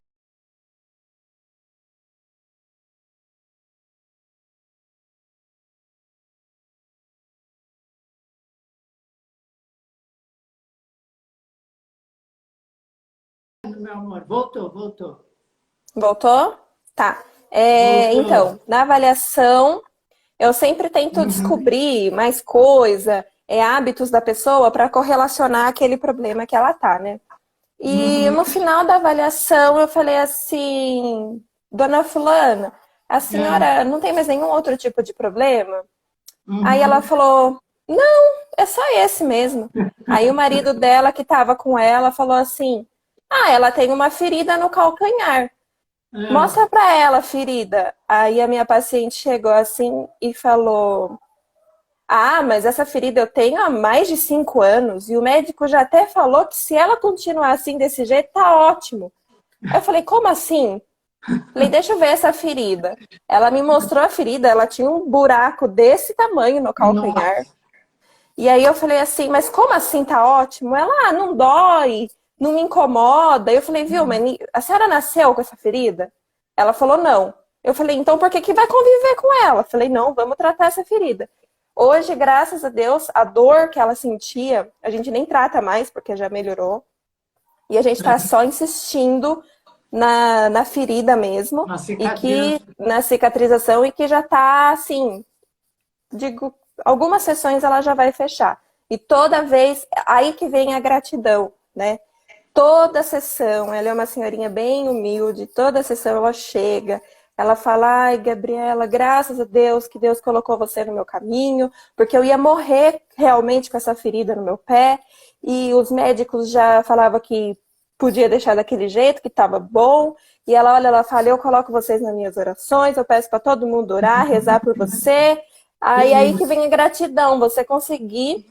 meu amor. Voltou, voltou. Voltou? Tá. Voltou. Então, na avaliação, eu sempre tento Uhum, descobrir mais coisa, hábitos da pessoa para correlacionar aquele problema que ela tá, né? E no uhum, final da avaliação, eu falei assim, dona Fulana, a é, senhora não tem mais nenhum outro tipo de problema? Aí ela uhum. falou, não, é só esse mesmo. Aí o marido dela, que estava com ela, falou assim, ah, ela tem uma ferida no calcanhar. É. Mostra pra ela a ferida. Aí a minha paciente chegou assim e falou: ah, mas essa ferida eu tenho há mais de 5 anos e o médico já até falou que se ela continuar assim desse jeito, tá ótimo. Aí eu falei: como assim? Falei: deixa eu ver essa ferida. Ela me mostrou a ferida, ela tinha um buraco desse tamanho no calcanhar. Nossa, E aí eu falei assim: mas como assim tá ótimo? Ela, ah, não dói, não me incomoda. Eu falei: viu, mas a senhora nasceu com essa ferida? Ela falou: não. Eu falei: então por que que vai conviver com ela? Eu falei: não, vamos tratar essa ferida. Hoje, graças a Deus, a dor que ela sentia, a gente nem trata mais, porque já melhorou. E a gente tá só insistindo na ferida mesmo, uma e que cicatriz. na cicatrização, e que já tá assim, digo, algumas sessões ela já vai fechar. E toda vez, aí que vem a gratidão, né? Toda sessão, ela é uma senhorinha bem humilde, toda sessão ela chega, ela fala: ai, Gabriela, graças a Deus que Deus colocou você no meu caminho, porque eu ia morrer realmente com essa ferida no meu pé, e os médicos já falavam que podia deixar daquele jeito, que estava bom, e ela olha, ela fala: eu coloco vocês nas minhas orações, eu peço para todo mundo orar, rezar por você. Que Aí que lindo. vem a gratidão, você conseguir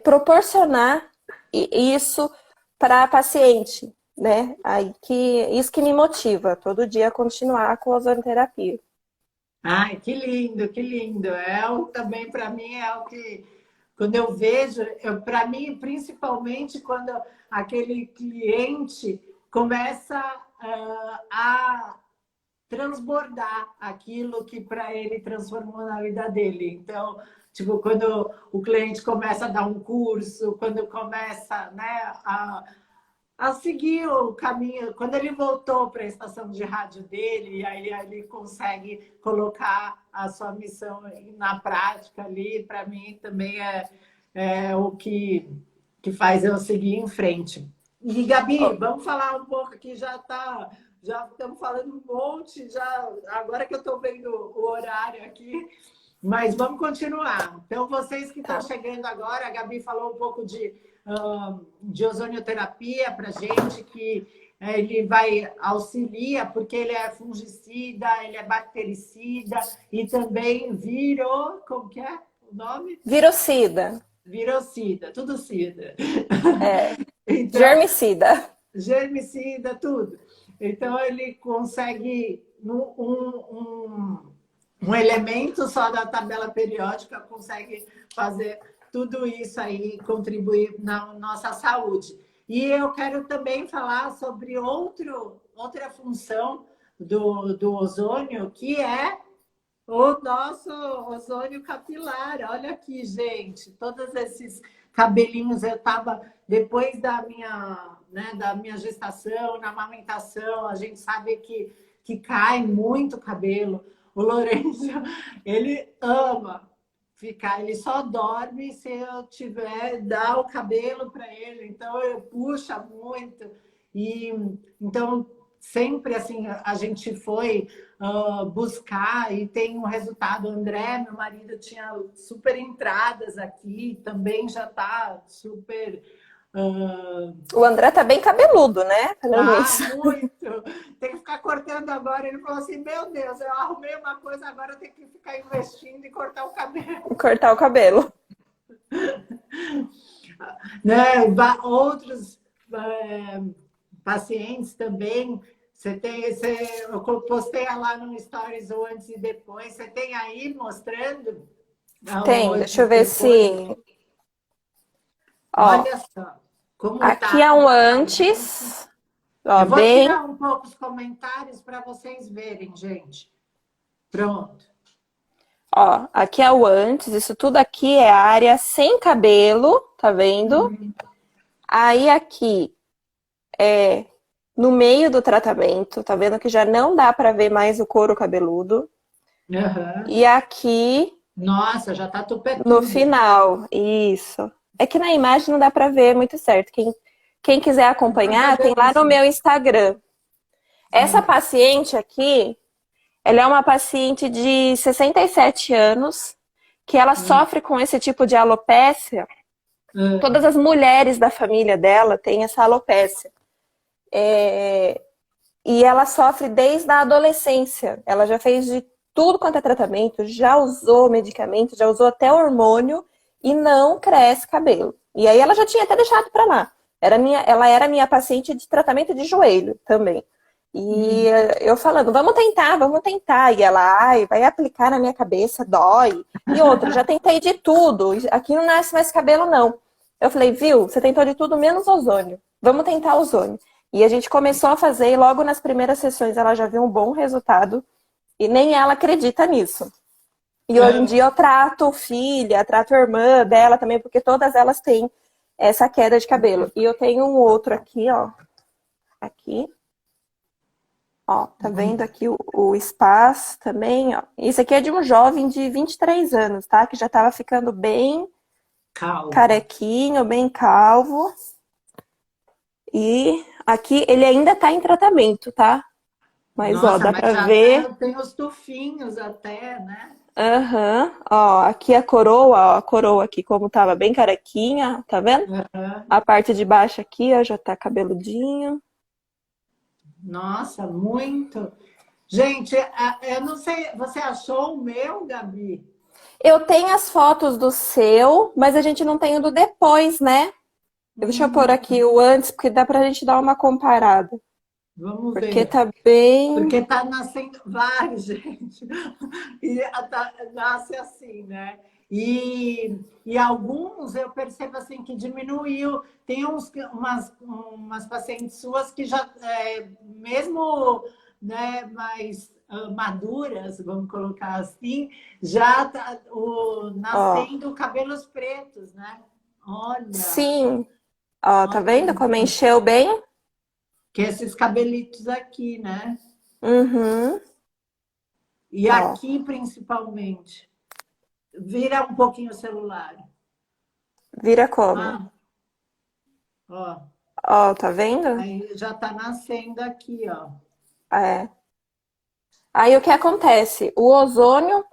proporcionar isso para a paciente, né? Aí que isso que me motiva todo dia a continuar com a ozonoterapia. Ai, que lindo, que lindo. É o também para mim é o que quando eu vejo, para mim principalmente quando aquele cliente começa a transbordar aquilo que para ele transformou na vida dele. Então, tipo, quando o cliente começa a dar um curso, quando começa, né, a seguir o caminho, quando ele voltou para a estação de rádio dele, e aí ele consegue colocar a sua missão na prática ali, para mim também é o que faz eu seguir em frente. E Gabi, Oh, vamos falar um pouco aqui, já estamos falando um monte, já agora que eu estou vendo o horário aqui, mas vamos continuar. Então, vocês que estão tá. chegando agora, a Gabi falou um pouco de ozonioterapia para gente, que ele vai auxilia, porque ele é fungicida, ele é bactericida e também como que é o nome? Virocida, Virocida, tudo cida. é, Então, germicida. germicida, tudo. Então, ele consegue um elemento só da tabela periódica, consegue fazer tudo isso aí, contribuir na nossa saúde. E eu quero também falar sobre outra função do ozônio, que é o nosso ozônio capilar. Olha aqui, gente, todos esses cabelinhos eu estava depois da minha gestação, na amamentação, a gente sabe que cai muito cabelo. O Lourenço, ele ama ficar, ele só dorme se eu tiver dar o cabelo para ele, então eu puxa muito. E então sempre assim a gente foi buscar e tem um resultado. O André, meu marido, tinha super entradas aqui, também já está super. O André tá bem cabeludo, né? Falando isso. Muito! Tem que ficar cortando agora. Ele falou assim: meu Deus, eu arrumei uma coisa, agora eu tenho que ficar investindo e cortar o cabelo. Cortar o cabelo. né? Outros pacientes também. Eu postei lá no Stories o antes e depois. Você tem aí mostrando o Tem, antes deixa eu e ver depois? se. Ó, Olha só como aqui tá é um realmente. antes, ó, Eu vou bem. tirar um pouco os comentários para vocês verem, gente. Pronto. Ó, aqui é o antes, isso tudo aqui é a área sem cabelo, tá vendo? Aí aqui é no meio do tratamento, tá vendo que já não dá pra ver mais o couro cabeludo. Aham. E aqui Nossa, já tá no tupetudo. final, isso. É que na imagem não dá pra ver muito certo. Quem quiser Não tá acompanhar, tem dando lá no sim. meu Instagram. Essa paciente aqui, ela é uma paciente de 67 anos, que ela sofre com esse tipo de alopécia. Ah, Todas as mulheres da família dela têm essa alopécia. E ela sofre desde a adolescência. Ela já fez de tudo quanto é tratamento, já usou medicamento, já usou até hormônio e não cresce cabelo. E aí ela já tinha até deixado pra lá. Ela era minha paciente de tratamento de joelho também. E eu falando, vamos tentar, vamos tentar. E ela, ai, vai aplicar na minha cabeça, dói. E outra, já tentei de tudo. Aqui não nasce mais cabelo, não. Eu falei, viu, você tentou de tudo menos ozônio. Vamos tentar ozônio. E a gente começou a fazer, e logo nas primeiras sessões ela já viu um bom resultado. E nem ela acredita nisso. E hoje em ah, dia eu trato filha, trato irmã dela também, porque todas elas têm essa queda de cabelo. E eu tenho um outro aqui, ó. Aqui. Ó, tá vendo aqui o espaço também, ó. Isso aqui é de um jovem de 23 anos, tá? Que já tava ficando bem calvo. carequinho, bem calvo. E aqui ele ainda tá em tratamento, tá? Mas, ó, Nossa, dá mas pra já ver. tem os tufinhos até, né? Aham. Ó, aqui a coroa, ó, a coroa aqui, como tava bem carequinha, tá vendo? Aham. A parte de baixo aqui, ó, já tá cabeludinho. Nossa, muito. Gente, eu não sei, você achou o meu, Gabi? Eu tenho as fotos do seu, mas a gente não tem o do depois, né? Deixa eu pôr aqui o antes, porque dá pra gente dar uma comparada. Vamos Porque ver. tá bem. Porque tá nascendo vários, gente. E nasce assim, né? E alguns eu percebo assim que diminuiu. Tem umas pacientes suas que já, mesmo né, mais maduras, vamos colocar assim, já tá Ó, nascendo cabelos pretos, né? Olha, sim. Ó, tá vendo olha, como encheu bem? que esses cabelitos aqui, né? Uhum. E Ó, aqui principalmente. Vira um pouquinho o celular. vira como? Ah, ó. Ó, tá vendo? Aí já tá nascendo aqui, ó. É. Aí o que acontece? O ozônio,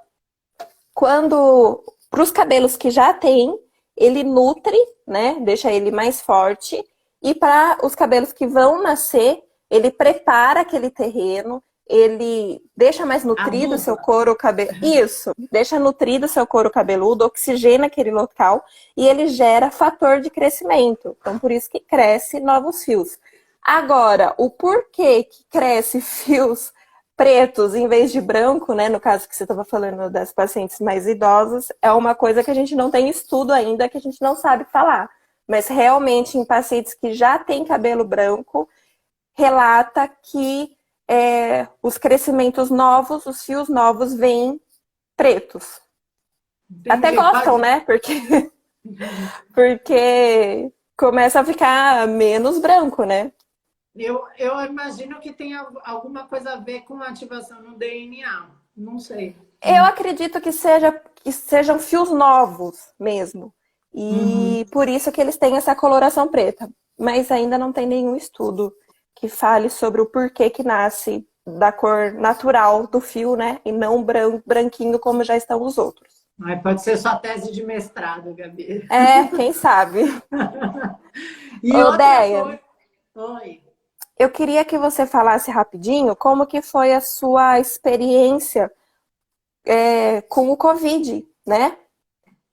quando para os cabelos que já tem, ele nutre, né? Deixa ele mais forte. E para os cabelos que vão nascer, ele prepara aquele terreno, ele deixa mais nutrido o seu Aduba. couro cabeludo. Isso, deixa nutrido o seu couro cabeludo, oxigena aquele local e ele gera fator de crescimento. Então, por isso que cresce novos fios. Agora, o porquê que cresce fios pretos em vez de branco, né? No caso que você estava falando das pacientes mais idosas, é uma coisa que a gente não tem estudo ainda, que a gente não sabe falar. Mas realmente em pacientes que já têm cabelo branco, relata que os crescimentos novos, os fios novos vêm pretos. Até Entendi. gostam, né? Porque começa a ficar menos branco, né? Eu imagino que tenha alguma coisa a ver com a ativação no DNA. Não sei. Eu acredito que sejam fios novos mesmo. Uhum. E por isso que eles têm essa coloração preta. Mas ainda não tem nenhum estudo que fale sobre o porquê que nasce da cor natural do fio, né? E não branquinho como já estão os outros. Mas pode ser sua tese de mestrado, Gabi. É, quem sabe? E Ô, outra Deia, coisa. Oi. eu queria que você falasse rapidinho como que foi a sua experiência com o Covid, né?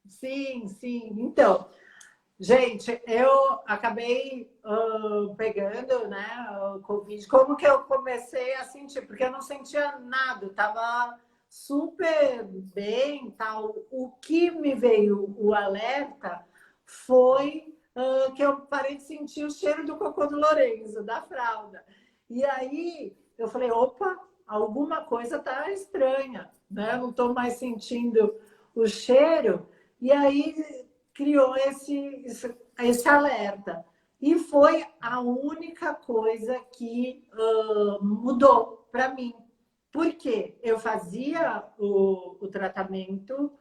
Sim, sim. Então, Gente, eu acabei pegando, né, o Covid. Como que eu comecei a sentir? Porque eu não sentia nada, eu tava super bem, tal. O que me veio o alerta foi que eu parei de sentir o cheiro do cocô do Lorenzo, da fralda. E aí eu falei, opa, alguma coisa tá estranha, né? Eu não tô mais sentindo o cheiro. E aí criou esse alerta. E foi a única coisa que mudou para mim. Porque eu fazia o tratamento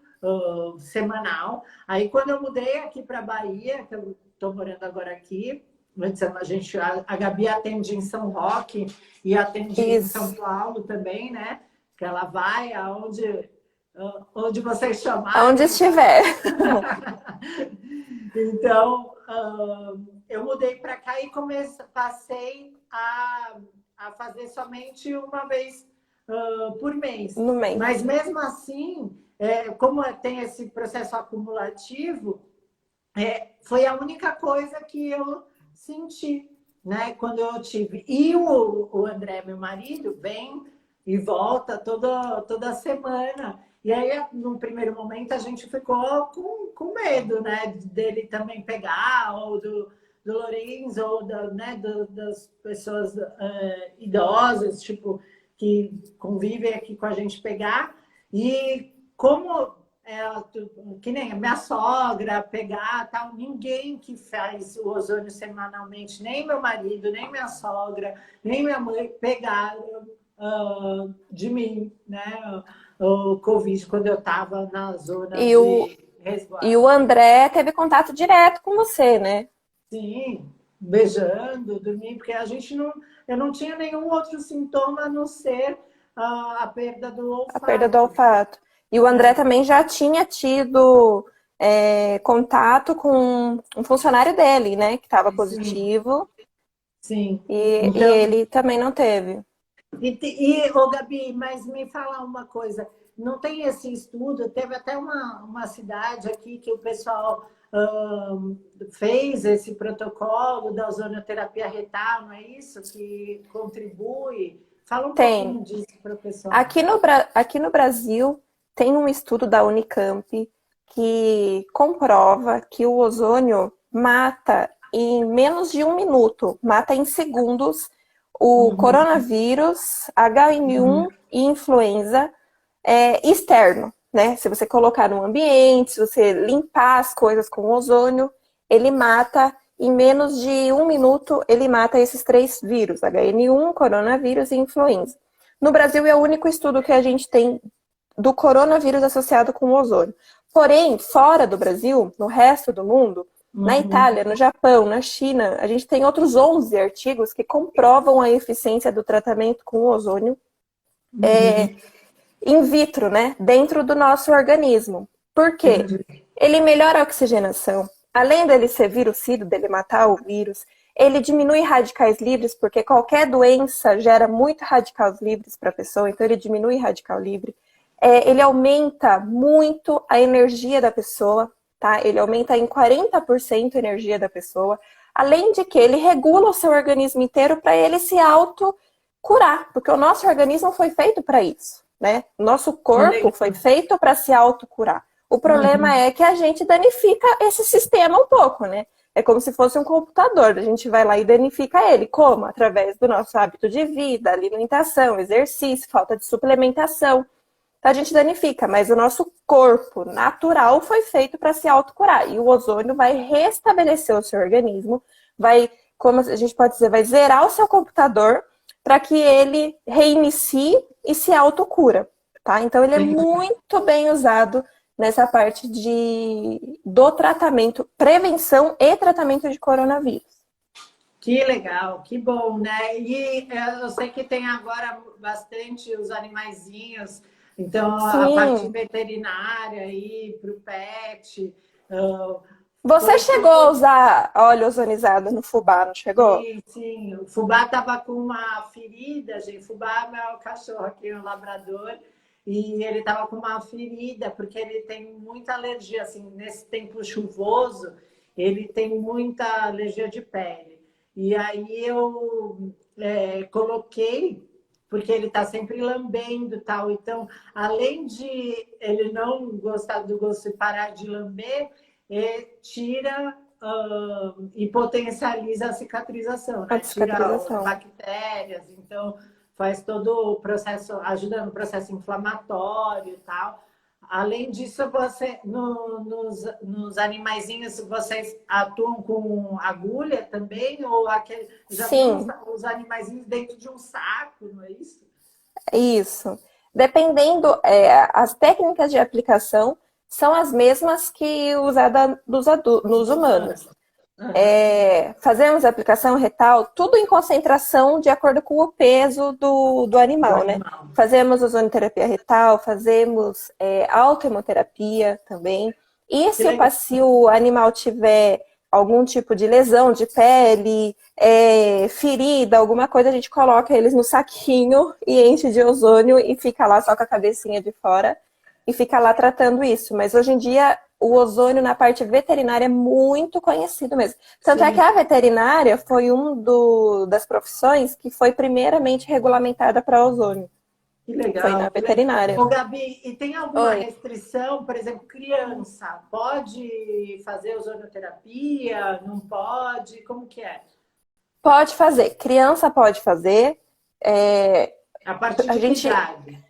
semanal. Aí, quando eu mudei aqui para Bahia, que eu estou morando agora aqui, a Gabi atende em São Roque e atende em São Isso. Paulo também, né? Que ela vai onde vocês Aonde chamarem. estiver. Então, eu mudei para cá e passei a fazer somente uma vez por mês. No mês. Mas mesmo assim, como tem esse processo acumulativo, foi a única coisa que eu senti, né, quando eu tive. E o André, meu marido, vem e volta toda semana. E aí, num primeiro momento, a gente ficou com medo, né, dele também pegar, ou do Lorenzo, ou das pessoas idosas, tipo, que convivem aqui com a gente pegar. E como que nem a minha sogra pegar, tal, ninguém que faz o ozônio semanalmente, nem meu marido, nem minha sogra, nem minha mãe pegaram de mim, né? O Covid, quando eu estava na zona E o, de e resguardo. o André teve contato direto com você, né? Sim, beijando, dormindo, porque eu não tinha nenhum outro sintoma a não ser a perda do A perda do olfato. olfato. E o André É, também já tinha tido contato com um funcionário dele, né? Que estava sim, positivo. sim. E Então, ele também não teve. ô Gabi, mas me fala uma coisa, não tem esse estudo, teve até uma cidade aqui que o pessoal fez esse protocolo da ozonoterapia retal, não é isso? Que contribui. Fala um Tem. pouquinho disso para o pessoal. Aqui no Brasil, tem um estudo da Unicamp que comprova que o ozônio mata em menos de 1 minuto, mata em segundos o Uhum, coronavírus, H1N1 uhum. e influenza externo, né? Se você colocar no ambiente, se você limpar as coisas com ozônio, ele mata em menos de 1 minuto, ele mata esses 3 vírus, HN1, coronavírus e influenza. No Brasil é o único estudo que a gente tem do coronavírus associado com ozônio. Porém, fora do Brasil, no resto do mundo, na Uhum, Itália, no Japão, na China, a gente tem outros 11 artigos que comprovam a eficiência do tratamento com ozônio uhum, in vitro, né? Dentro do nosso organismo. Por quê? entendi. Ele melhora a oxigenação. Além dele ser virucida, dele matar o vírus, ele diminui radicais livres, porque qualquer doença gera muito radicais livres para a pessoa, então ele diminui radical livre. Ele aumenta muito a energia da pessoa, tá? Ele aumenta em 40% a energia da pessoa. Além de que ele regula o seu organismo inteiro para ele se auto-curar, porque o nosso organismo foi feito para isso, né? O nosso Que corpo foi legal. feito para se autocurar. O problema Uhum, é que a gente danifica esse sistema um pouco, né? É como se fosse um computador. A gente vai lá e danifica ele. Como? Através do nosso hábito de vida, alimentação, exercício, falta de suplementação. Então a gente danifica, mas o nosso corpo natural foi feito para se autocurar. E o ozônio vai restabelecer o seu organismo, vai, como a gente pode dizer, vai zerar o seu computador para que ele reinicie e se autocura, tá? Então ele é entendi. muito bem usado nessa parte do tratamento, prevenção e tratamento de coronavírus. Que legal, que bom, né? E eu sei que tem agora bastante os animaizinhos, então a parte Sim. veterinária aí para o pet. Você Foi chegou a quando. usar óleo ozonizado no fubá, não chegou? Sim, sim. O Fubá estava com uma ferida, gente. Fubá é meu cachorro aqui, um labrador, e ele estava com uma ferida, porque ele tem muita alergia, assim, nesse tempo chuvoso, ele tem muita alergia de pele. E aí eu coloquei, porque ele está sempre lambendo e tal. Então, além de ele não gostar do gosto e parar de lamber, tira e potencializa a cicatrização, né? A Tira cicatrização. bactérias, então faz todo o processo, ajuda no processo inflamatório e tal. Além disso, você nos animaizinhos vocês atuam com agulha também? Ou aquele, já vi Sim, os animaizinhos dentro de um saco, não é isso? isso. Dependendo, as técnicas de aplicação são as mesmas que usadas nos humanos. Fazemos aplicação retal, tudo em concentração de acordo com o peso do Do animal, né? animal. Fazemos ozonoterapia retal, fazemos autohemoterapia também. E Que se legal. se o animal tiver algum tipo de lesão de pele, ferida, alguma coisa, a gente coloca eles no saquinho e enche de ozônio e fica lá só com a cabecinha de fora e fica lá tratando isso. Mas hoje em dia o ozônio na parte veterinária é muito conhecido mesmo. Tanto é Sim. que a veterinária foi das profissões que foi primeiramente regulamentada para ozônio. Que Foi na legal, que legal. veterinária. Ô, Gabi, e tem alguma Oi. restrição? Por exemplo, criança, pode fazer ozonoterapia? Não pode? Como que é? Pode fazer. Criança pode fazer. É, A partir a de que gente, idade?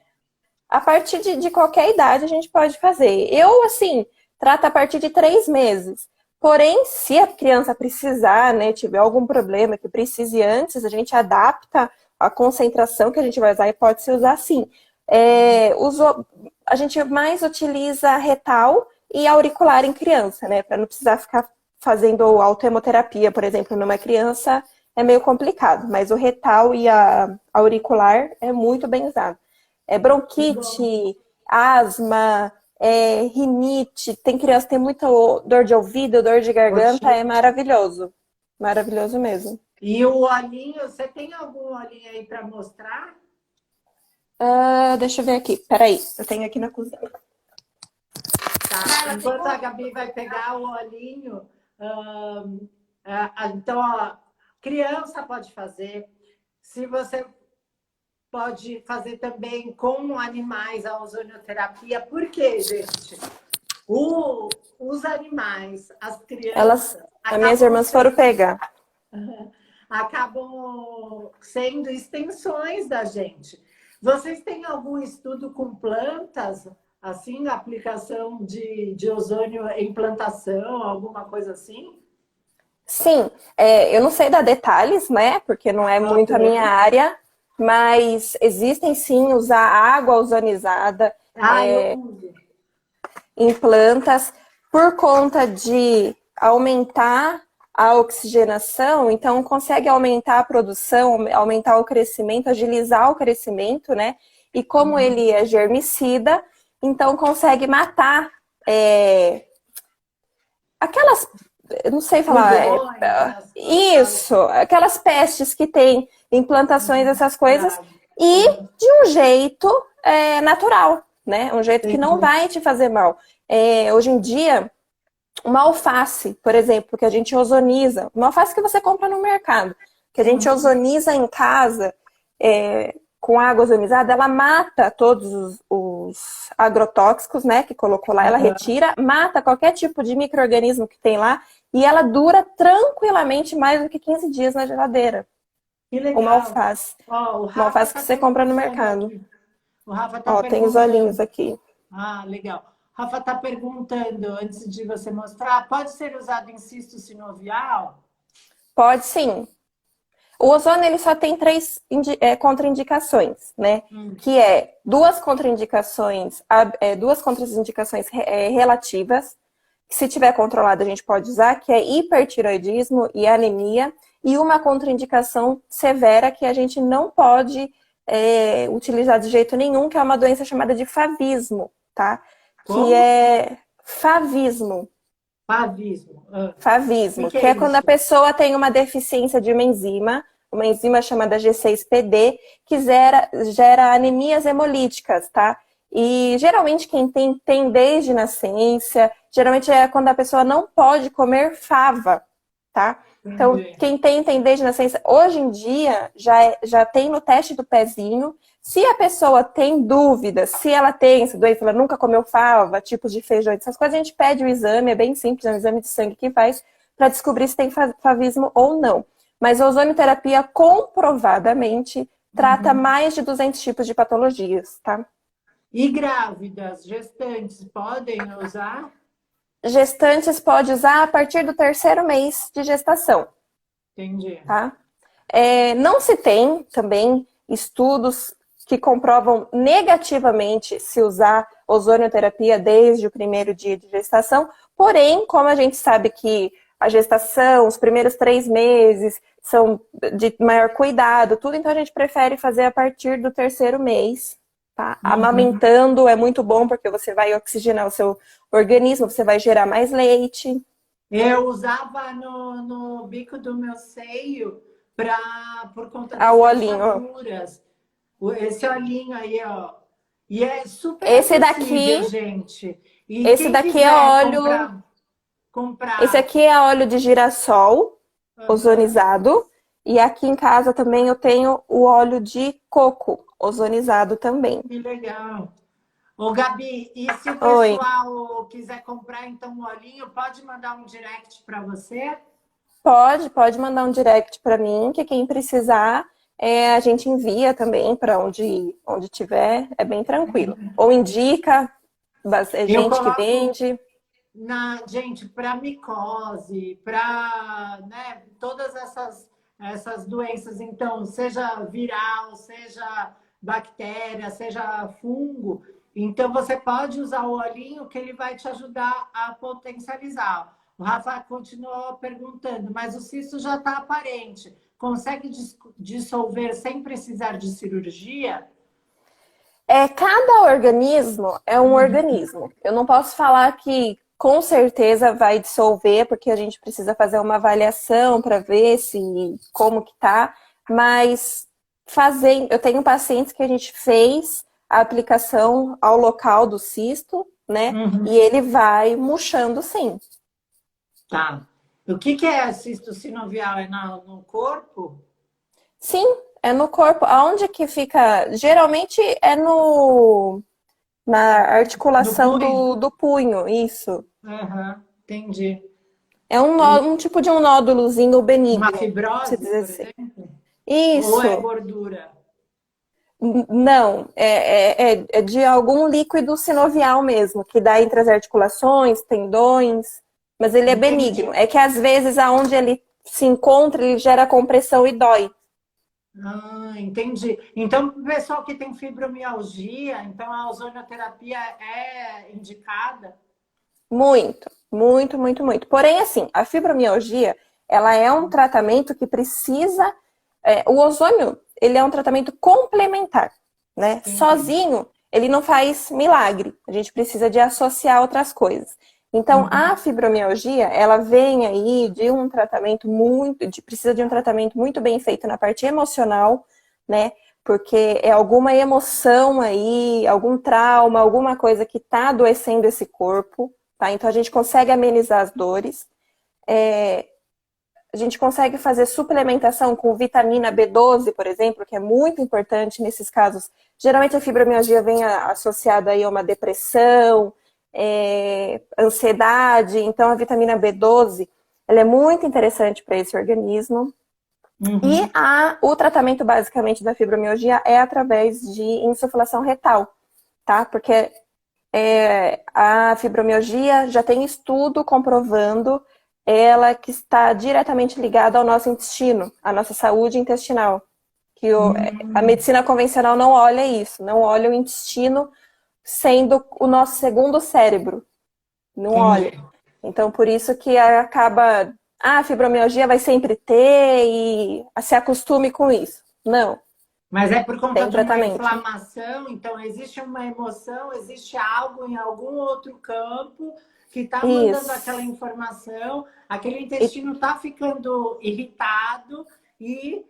a partir de qualquer idade, a gente pode fazer. Eu, assim, trato a partir de 3 meses. Porém, se a criança precisar, né, tiver algum problema que precise antes, a gente adapta a concentração que a gente vai usar e pode se usar sim. A gente mais utiliza retal e auricular em criança, né, para não precisar ficar fazendo autohemoterapia, por exemplo, numa criança é meio complicado, mas o retal e a auricular é muito bem usado. Que bom. Bronquite, asma, rinite, tem criança que tem muita dor de ouvido, dor de garganta, é Otite. maravilhoso. Maravilhoso mesmo. E o olhinho, você tem algum olhinho aí para mostrar? Deixa eu ver aqui, peraí, eu tenho aqui na cozinha. Tá. Enquanto a Gabi vai pegar o olhinho, então, ó, criança pode fazer. Se você pode fazer também com animais a ozonioterapia. Por quê, gente? Os animais, as crianças, As minhas irmãs foram pegar. acabam sendo extensões da gente. Vocês têm algum estudo com plantas, assim, aplicação de ozônio em plantação, alguma coisa assim? Sim, eu não sei dar detalhes, né? Porque não é muito a minha área, mas existem sim usar água ozonizada Eu uso. em plantas por conta de aumentar a oxigenação, então consegue aumentar a produção, aumentar o crescimento, agilizar o crescimento, né? E como ele é germicida, então consegue matar aquelas, eu não sei falar, isso, aquelas pestes que tem em plantações, essas coisas, e de um jeito natural, né? Um jeito que não vai te fazer mal. Hoje em dia, uma alface, por exemplo, que a gente ozoniza, uma alface que você compra no mercado, que a gente ozoniza em casa, com água ozonizada, ela mata todos os agrotóxicos, né, que colocou lá, ela retira, mata qualquer tipo de micro-organismo que tem lá, e ela dura tranquilamente mais do que 15 dias na geladeira. Que legal. Uma alface. Uma alface que você compra no mercado. Aqui. O Rafa tá tem os olhinhos aqui. Legal. Rafa está perguntando, antes de você mostrar, pode ser usado em cisto sinovial? Pode sim. O ozônio ele só tem 3 contraindicações, né? Que duas contraindicações relativas, que se tiver controlado a gente pode usar, que é hipertiroidismo e anemia, e uma contraindicação severa que a gente não pode utilizar de jeito nenhum, que é uma doença chamada de favismo, tá? Como? Que é favismo. Favismo. Favismo, que é quando a pessoa tem uma deficiência de uma enzima chamada G6PD, que gera anemias hemolíticas, tá? E geralmente quem tem desde nascença, geralmente é quando a pessoa não pode comer fava, tá? Então, Entendi. quem tem desde nascença, hoje em dia já tem no teste do pezinho. Se a pessoa tem dúvidas, se ela tem essa doença, ela nunca comeu fava, tipos de feijão, essas coisas, a gente pede o exame, é bem simples, é um exame de sangue que faz para descobrir se tem favismo ou não. Mas a ozonioterapia comprovadamente trata mais de 200 tipos de patologias, tá? E grávidas, gestantes, podem usar? Gestantes pode usar a partir do 3º mês de gestação, Entendi. tá? Não se tem também estudos que comprovam negativamente se usar ozonioterapia desde o 1º dia de gestação, porém, como a gente sabe que a gestação, os primeiros 3 meses são de maior cuidado, tudo, então a gente prefere fazer a partir do 3º mês, tá? Amamentando é muito bom porque você vai oxigenar o seu organismo, você vai gerar mais leite. Eu usava no bico do meu seio por conta das O olhinho, ó. rachaduras. Esse olhinho aí, ó. E é super Esse acessível, daqui, gente. E esse quem daqui é quiser óleo, esse comprar. aqui é óleo de girassol ozonizado. E aqui em casa também eu tenho o óleo de coco ozonizado também. Que legal. Ô, Gabi, e se o Oi. pessoal quiser comprar, então, um olhinho, pode mandar um direct para você? Pode mandar um direct para mim, que quem precisar, a gente envia também para onde tiver, é bem tranquilo. Ou indica Eu gente que coloco vende. gente, para micose, para, né, todas essas doenças, então, seja viral, seja bactéria, seja fungo, então você pode usar o olhinho que ele vai te ajudar a potencializar. O Rafa continuou perguntando, mas o cisto já está aparente. Consegue dissolver sem precisar de cirurgia? Cada organismo é um organismo. Eu não posso falar que com certeza vai dissolver, porque a gente precisa fazer uma avaliação para ver se como que tá, mas eu tenho pacientes que a gente fez a aplicação ao local do cisto, né? E ele vai murchando sim. Tá. O que é cisto sinovial? É no corpo? Sim, é no corpo. Aonde que fica? Geralmente é na articulação No punho? do punho, isso. Entendi. É um tipo de um nódulozinho Uma benigno, se fibrose, dizer por assim. exemplo? Ou é Isso. gordura? Não, é de algum líquido sinovial mesmo, que dá entre as articulações, tendões, mas ele é Entendi. benigno. É que às vezes aonde ele se encontra, ele gera compressão e dói. Entendi. Então, o pessoal que tem fibromialgia, então a ozonioterapia é indicada? Muito, muito, muito, muito. Porém, assim, a fibromialgia, ela é um tratamento que precisa... o ozônio, ele é um tratamento complementar, né? Entendi. Sozinho, ele não faz milagre. A gente precisa de associar outras coisas. Então, a fibromialgia, ela vem aí de um tratamento precisa de um tratamento muito bem feito na parte emocional, né? Porque é alguma emoção aí, algum trauma, alguma coisa que está adoecendo esse corpo, tá? Então, a gente consegue amenizar as dores. A gente consegue fazer suplementação com vitamina B12, por exemplo, que é muito importante nesses casos. Geralmente a fibromialgia vem associada aí a uma depressão, ansiedade. Então a vitamina B12, ela é muito interessante para esse organismo. E o tratamento basicamente da fibromialgia é através de insuflação retal, tá? Porque a fibromialgia já tem estudo comprovando ela que está diretamente ligada ao nosso intestino, à nossa saúde intestinal. Que a medicina convencional não olha isso, não olha o intestino sendo o nosso segundo cérebro. Não olha. Então, por isso que acaba... a fibromialgia vai sempre ter e se acostume com isso. Não. Mas é por conta Tem de uma tratamento. inflamação, então existe uma emoção, existe algo em algum outro campo que está mandando aquela informação, aquele intestino está ficando irritado E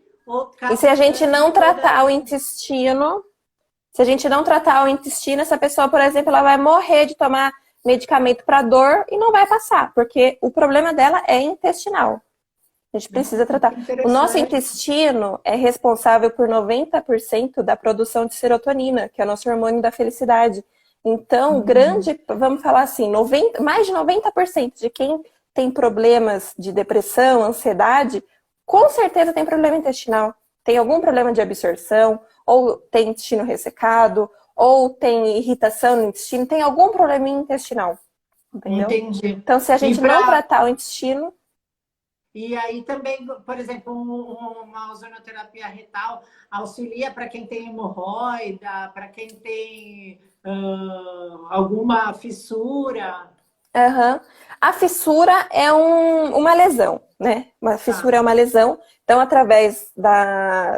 se a gente não tratar o intestino, Se a gente não tratar o intestino, essa pessoa, por exemplo, ela vai morrer de tomar medicamento para dor e não vai passar, porque o problema dela é intestinal. A gente precisa tratar. O nosso Interessante. intestino é responsável por 90% da produção de serotonina, que é o nosso hormônio da felicidade. Então, vamos falar assim, mais de 90% de quem tem problemas de depressão, ansiedade, com certeza tem problema intestinal. Tem algum problema de absorção, ou tem intestino ressecado, ou tem irritação no intestino, tem algum probleminha intestinal. Entendeu? Entendi. Então, se a gente não tratar o intestino. E aí também, por exemplo, uma ozonoterapia retal auxilia para quem tem hemorroida, para quem tem alguma fissura. Uhum. A fissura é uma lesão, né? Uma fissura é uma lesão. Então, através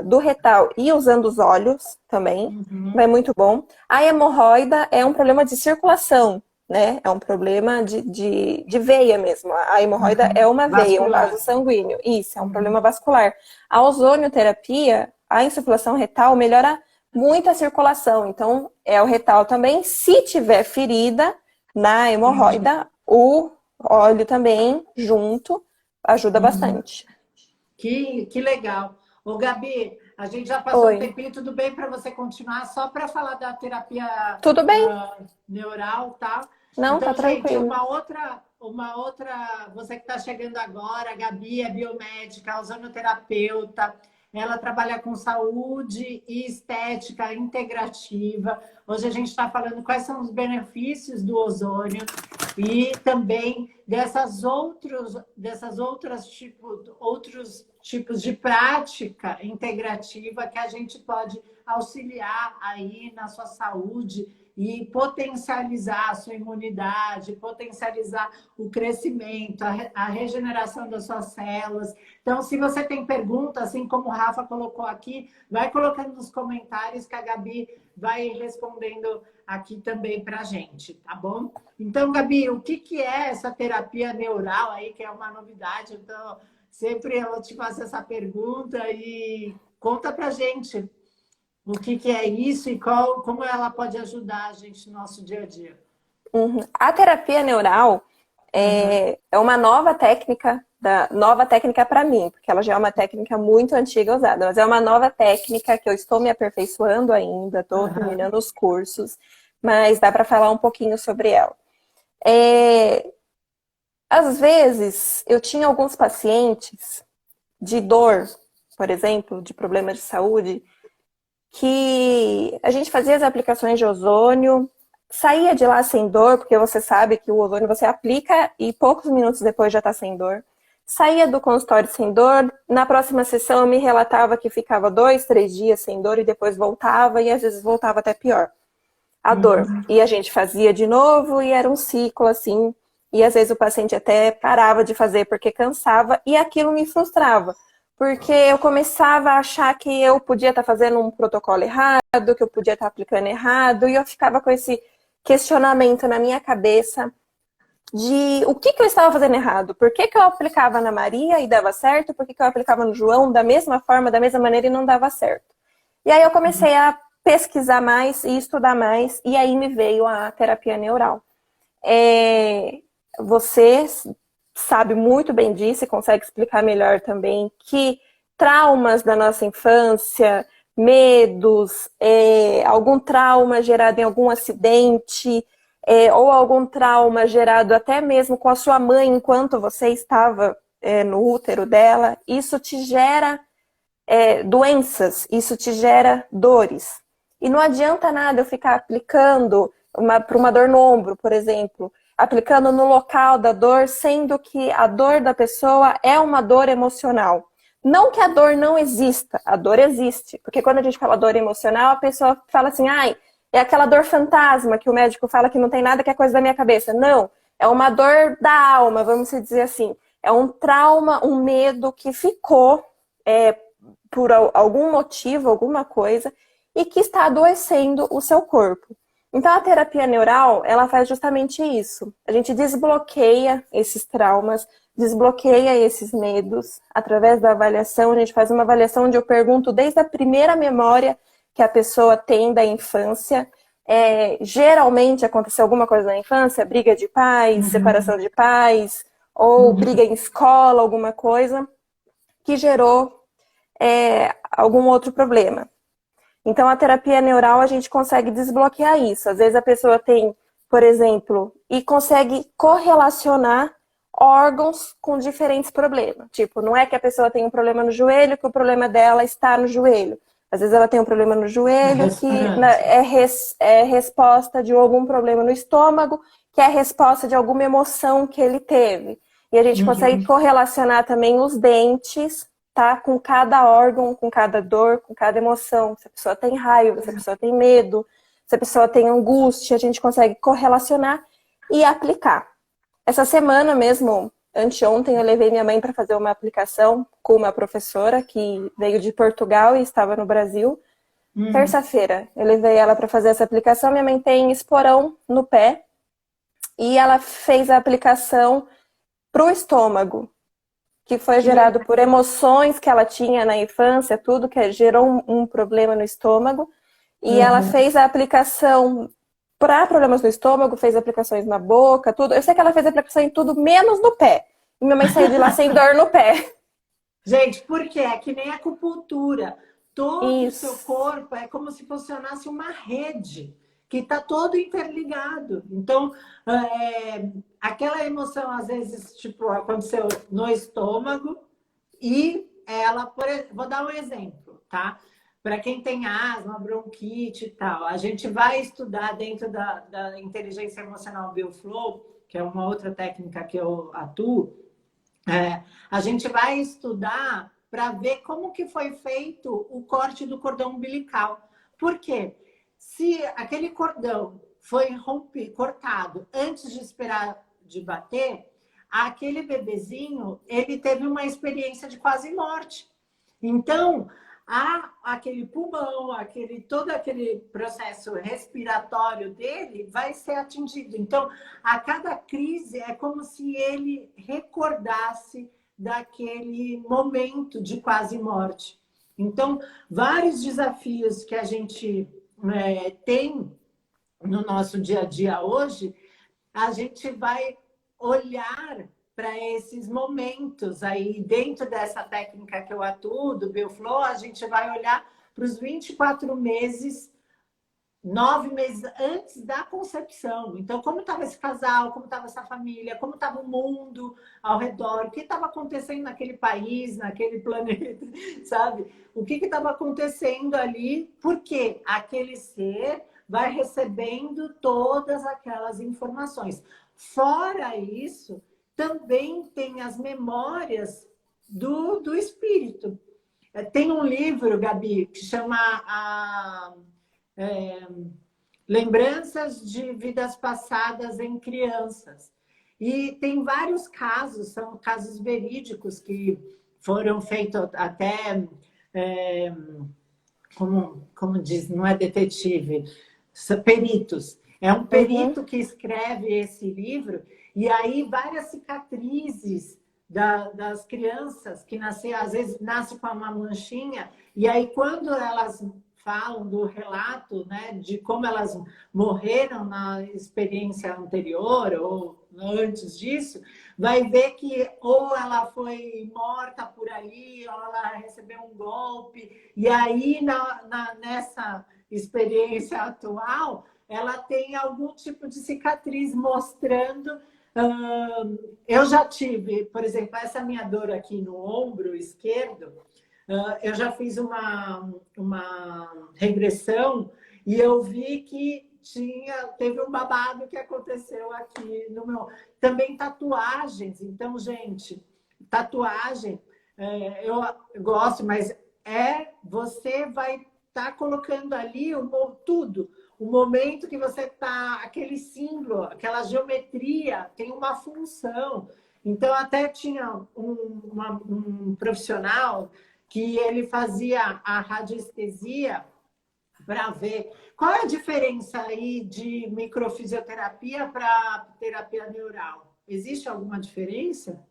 do retal e usando os olhos também, é muito bom. A hemorroida é um problema de circulação, né? É um problema de veia mesmo. A hemorroida é uma veia, um vaso sanguíneo. Isso, é um problema vascular. A ozonioterapia, a insuflação retal melhora muito a circulação. Então, é o retal também. Se tiver ferida na hemorroida, o óleo também junto ajuda bastante. Que legal. Ô, Gabi, a gente já passou um tempinho, tudo bem para você continuar? Só para falar da terapia tudo bem. Neural, tá? Não, então, tá gente, tranquilo. uma outra, você que está chegando agora, a Gabi é biomédica, ozonoterapeuta, ela trabalha com saúde e estética integrativa. Hoje a gente está falando quais são os benefícios do ozônio e também outros tipos de prática integrativa que a gente pode auxiliar aí na sua saúde e potencializar a sua imunidade, potencializar o crescimento, a regeneração das suas células. Então, se você tem pergunta, assim como o Rafa colocou aqui, vai colocando nos comentários que a Gabi vai respondendo aqui também para a gente, tá bom? Então, Gabi, o que é essa terapia neural aí, que é uma novidade? Então, sempre eu te faço essa pergunta e conta para a gente o que é isso e como ela pode ajudar a gente no nosso dia a dia. A terapia neural é uma nova técnica para mim, porque ela já é uma técnica muito antiga usada, mas é uma nova técnica que eu estou me aperfeiçoando ainda, estou terminando os cursos, mas dá para falar um pouquinho sobre ela. Às vezes, eu tinha alguns pacientes de dor, por exemplo, de problemas de saúde, que a gente fazia as aplicações de ozônio, saía de lá sem dor, porque você sabe que o ozônio você aplica e poucos minutos depois já está sem dor. Saía do consultório sem dor, na próxima sessão eu me relatava que ficava 2, 3 dias sem dor e depois voltava, e às vezes voltava até pior, a dor. E a gente fazia de novo e era um ciclo assim, e às vezes o paciente até parava de fazer porque cansava e aquilo me frustrava. Porque eu começava a achar que eu podia estar fazendo um protocolo errado, que eu podia estar aplicando errado, e eu ficava com esse questionamento na minha cabeça de o que eu estava fazendo errado. Por que eu aplicava na Maria e dava certo? Por que eu aplicava no João da mesma forma, da mesma maneira e não dava certo? E aí eu comecei a pesquisar mais e estudar mais, e aí me veio a terapia neural. Você sabe muito bem disso e consegue explicar melhor também que traumas da nossa infância, medos, algum trauma gerado em algum acidente, ou algum trauma gerado até mesmo com a sua mãe enquanto você estava no útero dela, isso te gera doenças, isso te gera dores. E não adianta nada eu ficar aplicando para uma dor no ombro, por exemplo, aplicando no local da dor, sendo que a dor da pessoa é uma dor emocional. Não que a dor não exista, a dor existe. Porque quando a gente fala dor emocional, a pessoa fala assim, ai, é aquela dor fantasma que o médico fala que não tem nada, que é coisa da minha cabeça. Não, é uma dor da alma, vamos dizer assim. É um trauma, um medo que ficou por algum motivo, alguma coisa, e que está adoecendo o seu corpo. Então, a terapia neural, ela faz justamente isso. A gente desbloqueia esses traumas, desbloqueia esses medos através da avaliação. A gente faz uma avaliação onde eu pergunto desde a primeira memória que que a pessoa tem da infância. Geralmente aconteceu alguma coisa na infância, briga de pais, separação de pais, ou briga em escola, alguma coisa, que gerou algum outro problema. Então, a terapia neural, a gente consegue desbloquear isso. Às vezes a pessoa tem, por exemplo, e consegue correlacionar órgãos com diferentes problemas. Tipo, não é que a pessoa tem um problema no joelho, que o problema dela está no joelho. Às vezes ela tem um problema no joelho, que é resposta de algum problema no estômago, que é a resposta de alguma emoção que ele teve. E a gente consegue correlacionar também os dentes, tá? Com cada órgão, com cada dor, com cada emoção. Se a pessoa tem raiva, se a pessoa tem medo, se a pessoa tem angústia, a gente consegue correlacionar e aplicar. Essa semana mesmo, anteontem, eu levei minha mãe para fazer uma aplicação com uma professora que veio de Portugal e estava no Brasil. Terça-feira, eu levei ela para fazer essa aplicação. Minha mãe tem esporão no pé e ela fez a aplicação para o estômago, que foi gerado por emoções que ela tinha na infância, tudo que gerou um problema no estômago. E ela fez a aplicação para problemas no estômago, fez aplicações na boca, tudo. Eu sei que ela fez aplicação em tudo, menos no pé. E minha mãe saiu de lá sem dor no pé. Gente, por quê? É que nem acupuntura. Todo o seu corpo é como se funcionasse uma rede que está todo interligado. Então, aquela emoção, às vezes, tipo, aconteceu no estômago e ela, vou dar um exemplo, tá? Para quem tem asma, bronquite e tal, a gente vai estudar dentro da inteligência emocional Bioflow, que é uma outra técnica que eu atuo, a gente vai estudar para ver como que foi feito o corte do cordão umbilical. Por quê? Se aquele cordão foi cortado antes de esperar de bater, aquele bebezinho, ele teve uma experiência de quase morte. Então, aquele pulmão, todo aquele processo respiratório dele vai ser atingido. Então, a cada crise é como se ele recordasse daquele momento de quase morte. Então, vários desafios que a gente tem no nosso dia a dia hoje, a gente vai olhar para esses momentos aí dentro dessa técnica que eu atuo, do Bioflow, a gente vai olhar para os 24 meses, 9 meses antes da concepção. Então, como estava esse casal, como estava essa família, como estava o mundo ao redor, o que estava acontecendo naquele país, naquele planeta, sabe? O que estava acontecendo ali, porque aquele ser vai recebendo todas aquelas informações. Fora isso, também tem as memórias do espírito. Tem um livro, Gabi, que chama Lembranças de Vidas Passadas em Crianças. E tem vários casos, são casos verídicos que foram feitos até, como diz, não é detetive, são peritos. É um perito que escreve esse livro, e aí várias cicatrizes das crianças que nascem, às vezes nascem com uma manchinha, e aí quando elas falam do relato, né, de como elas morreram na experiência anterior ou antes disso, vai ver que ou ela foi morta por ali, ou ela recebeu um golpe, e aí nessa experiência atual, ela tem algum tipo de cicatriz mostrando. Eu já tive, por exemplo, essa minha dor aqui no ombro esquerdo, eu já fiz uma regressão e eu vi que teve um babado que aconteceu aqui no meu... Também tatuagens. Então, gente, tatuagem, eu gosto, mas você vai estar colocando ali tudo. O momento que você está, aquele símbolo, aquela geometria, tem uma função. Então, até tinha um profissional que ele fazia a radiestesia para ver qual é a diferença aí de microfisioterapia para terapia neural. Existe alguma diferença?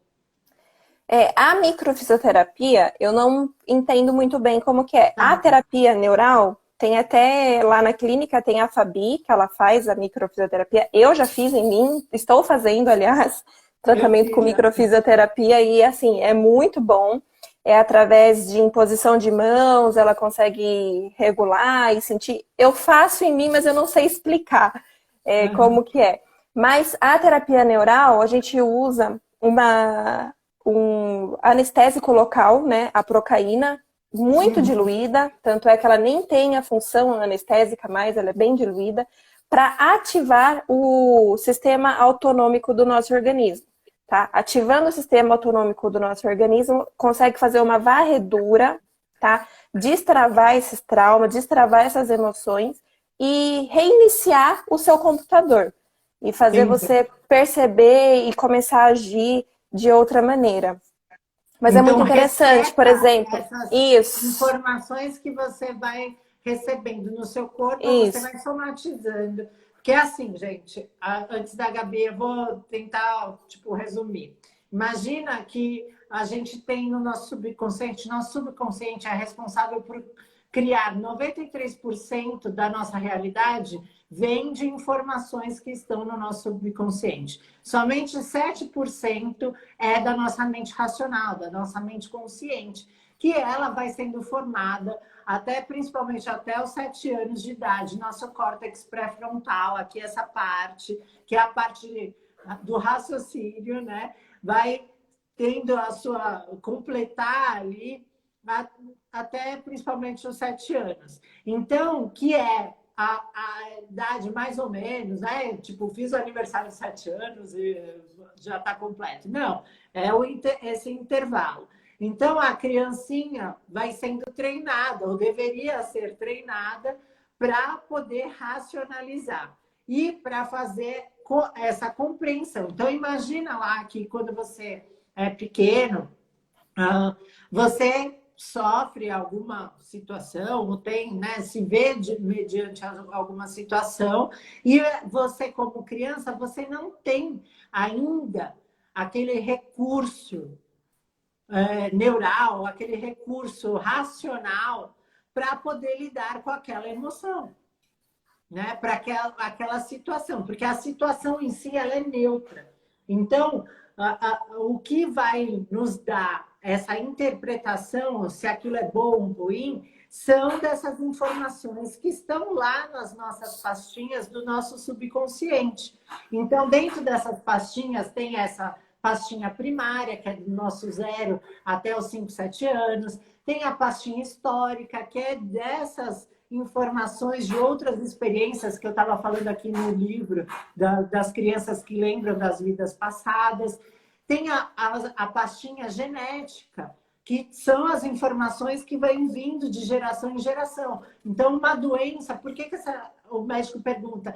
A microfisioterapia, eu não entendo muito bem como que é. A terapia neural, Tem até lá na clínica, tem a Fabi, que ela faz a microfisioterapia. Eu já fiz em mim, estou fazendo, aliás, tratamento com microfisioterapia e, assim, é muito bom. É através de imposição de mãos, ela consegue regular e sentir. Eu faço em mim, mas eu não sei explicar como que é. Mas a terapia neural, a gente usa um anestésico local, né? A procaína, muito diluída, tanto é que ela nem tem a função anestésica mais, ela é bem diluída, para ativar o sistema autonômico do nosso organismo. Tá? Ativando o sistema autonômico do nosso organismo, consegue fazer uma varredura, tá? Destravar esses traumas, destravar essas emoções e reiniciar o seu computador. E fazer você perceber e começar a agir de outra maneira. Mas então, é muito interessante, por exemplo. Essas informações que você vai recebendo no seu corpo, você vai somatizando. Porque é assim, gente, antes da Gabi, eu vou tentar, tipo, resumir. Imagina que a gente tem no nosso subconsciente é responsável por criar 93% da nossa realidade vem de informações que estão no nosso subconsciente. Somente 7% é da nossa mente racional, da nossa mente consciente, que ela vai sendo formada principalmente até os 7 anos de idade. Nosso córtex pré-frontal, aqui essa parte, que é a parte do raciocínio, né? Vai tendo a sua completar ali até principalmente os 7 anos. Então, que é a idade mais ou menos, né? Tipo, fiz o aniversário de 7 anos e já está completo. Não, é esse intervalo. Então, a criancinha vai sendo treinada, ou deveria ser treinada, para poder racionalizar e para fazer essa compreensão. Então, imagina lá que quando você é pequeno, você sofre alguma situação, ou tem, né, se vê mediante alguma situação, e você, como criança, você não tem ainda aquele recurso neural, aquele recurso racional para poder lidar com aquela emoção, né? Para aquela situação, porque a situação em si ela é neutra. Então, o que vai nos dar essa interpretação, se aquilo é bom ou ruim, são dessas informações que estão lá nas nossas pastinhas do nosso subconsciente. Então, dentro dessas pastinhas tem essa pastinha primária, que é do nosso 0 até os 5, 7 anos. Tem a pastinha histórica, que é dessas informações de outras experiências que eu estava falando aqui no livro, das crianças que lembram das vidas passadas. Tem a pastinha genética, que são as informações que vêm vindo de geração em geração. Então, uma doença, por que o médico pergunta?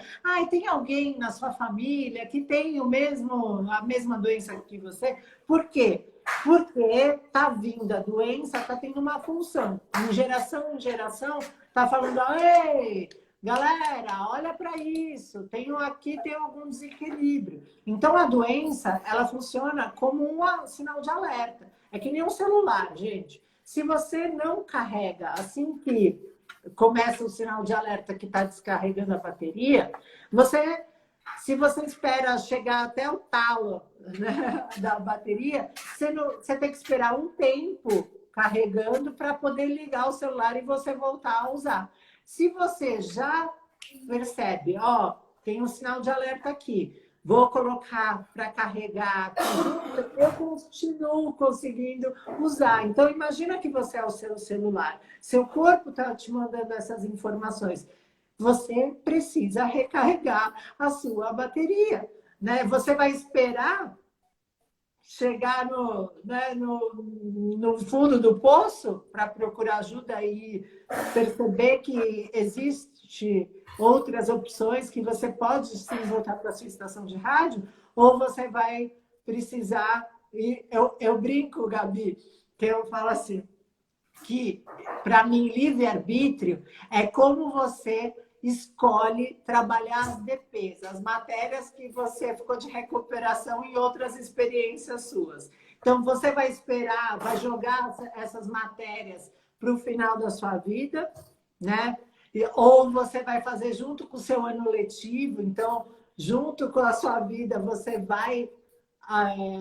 Tem alguém na sua família que tem a mesma doença que você? Por quê? Porque está vindo a doença, está tendo uma função. Em geração, está falando, ei, galera, olha para isso, aqui tem algum desequilíbrio. Então, a doença, ela funciona como um sinal de alerta. É que nem um celular, gente. Se você não carrega assim que começa o sinal de alerta que está descarregando a bateria, se você espera chegar até o talo, né, da bateria, você tem que esperar um tempo carregando para poder ligar o celular e você voltar a usar. Se você já percebe, tem um sinal de alerta aqui, vou colocar para carregar aqui, eu continuo conseguindo usar. Então, imagina que você é o seu celular. Seu corpo está te mandando essas informações. Você precisa recarregar a sua bateria, né? Você vai esperar chegar no fundo do poço para procurar ajuda e perceber que existe outras opções que você pode sim voltar para a sua estação de rádio, ou você vai precisar... Eu brinco, Gabi, que eu falo assim, que para mim livre-arbítrio é como você escolhe trabalhar as DPs, as matérias que você ficou de recuperação em outras experiências suas. Então, você vai esperar, vai jogar essas matérias para o final da sua vida, né? Ou você vai fazer junto com o seu ano letivo, então, junto com a sua vida, você vai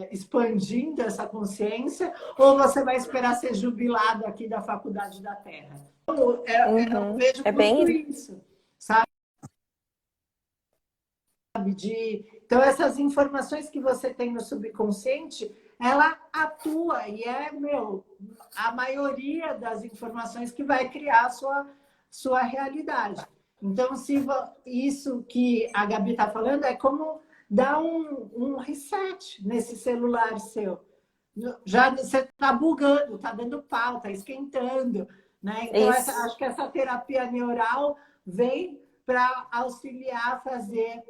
expandindo essa consciência, ou você vai esperar ser jubilado aqui da Faculdade da Terra? Eu Uhum. vejo É muito bem. isso, sabe? Então, essas informações que você tem no subconsciente, ela atua e a maioria das informações que vai criar a sua realidade. Então, se isso que a Gabi está falando é como dar um reset nesse celular seu. Já você está bugando, está dando pau, está esquentando, né? Então, Isso. acho que essa terapia neural vem para auxiliar a fazer,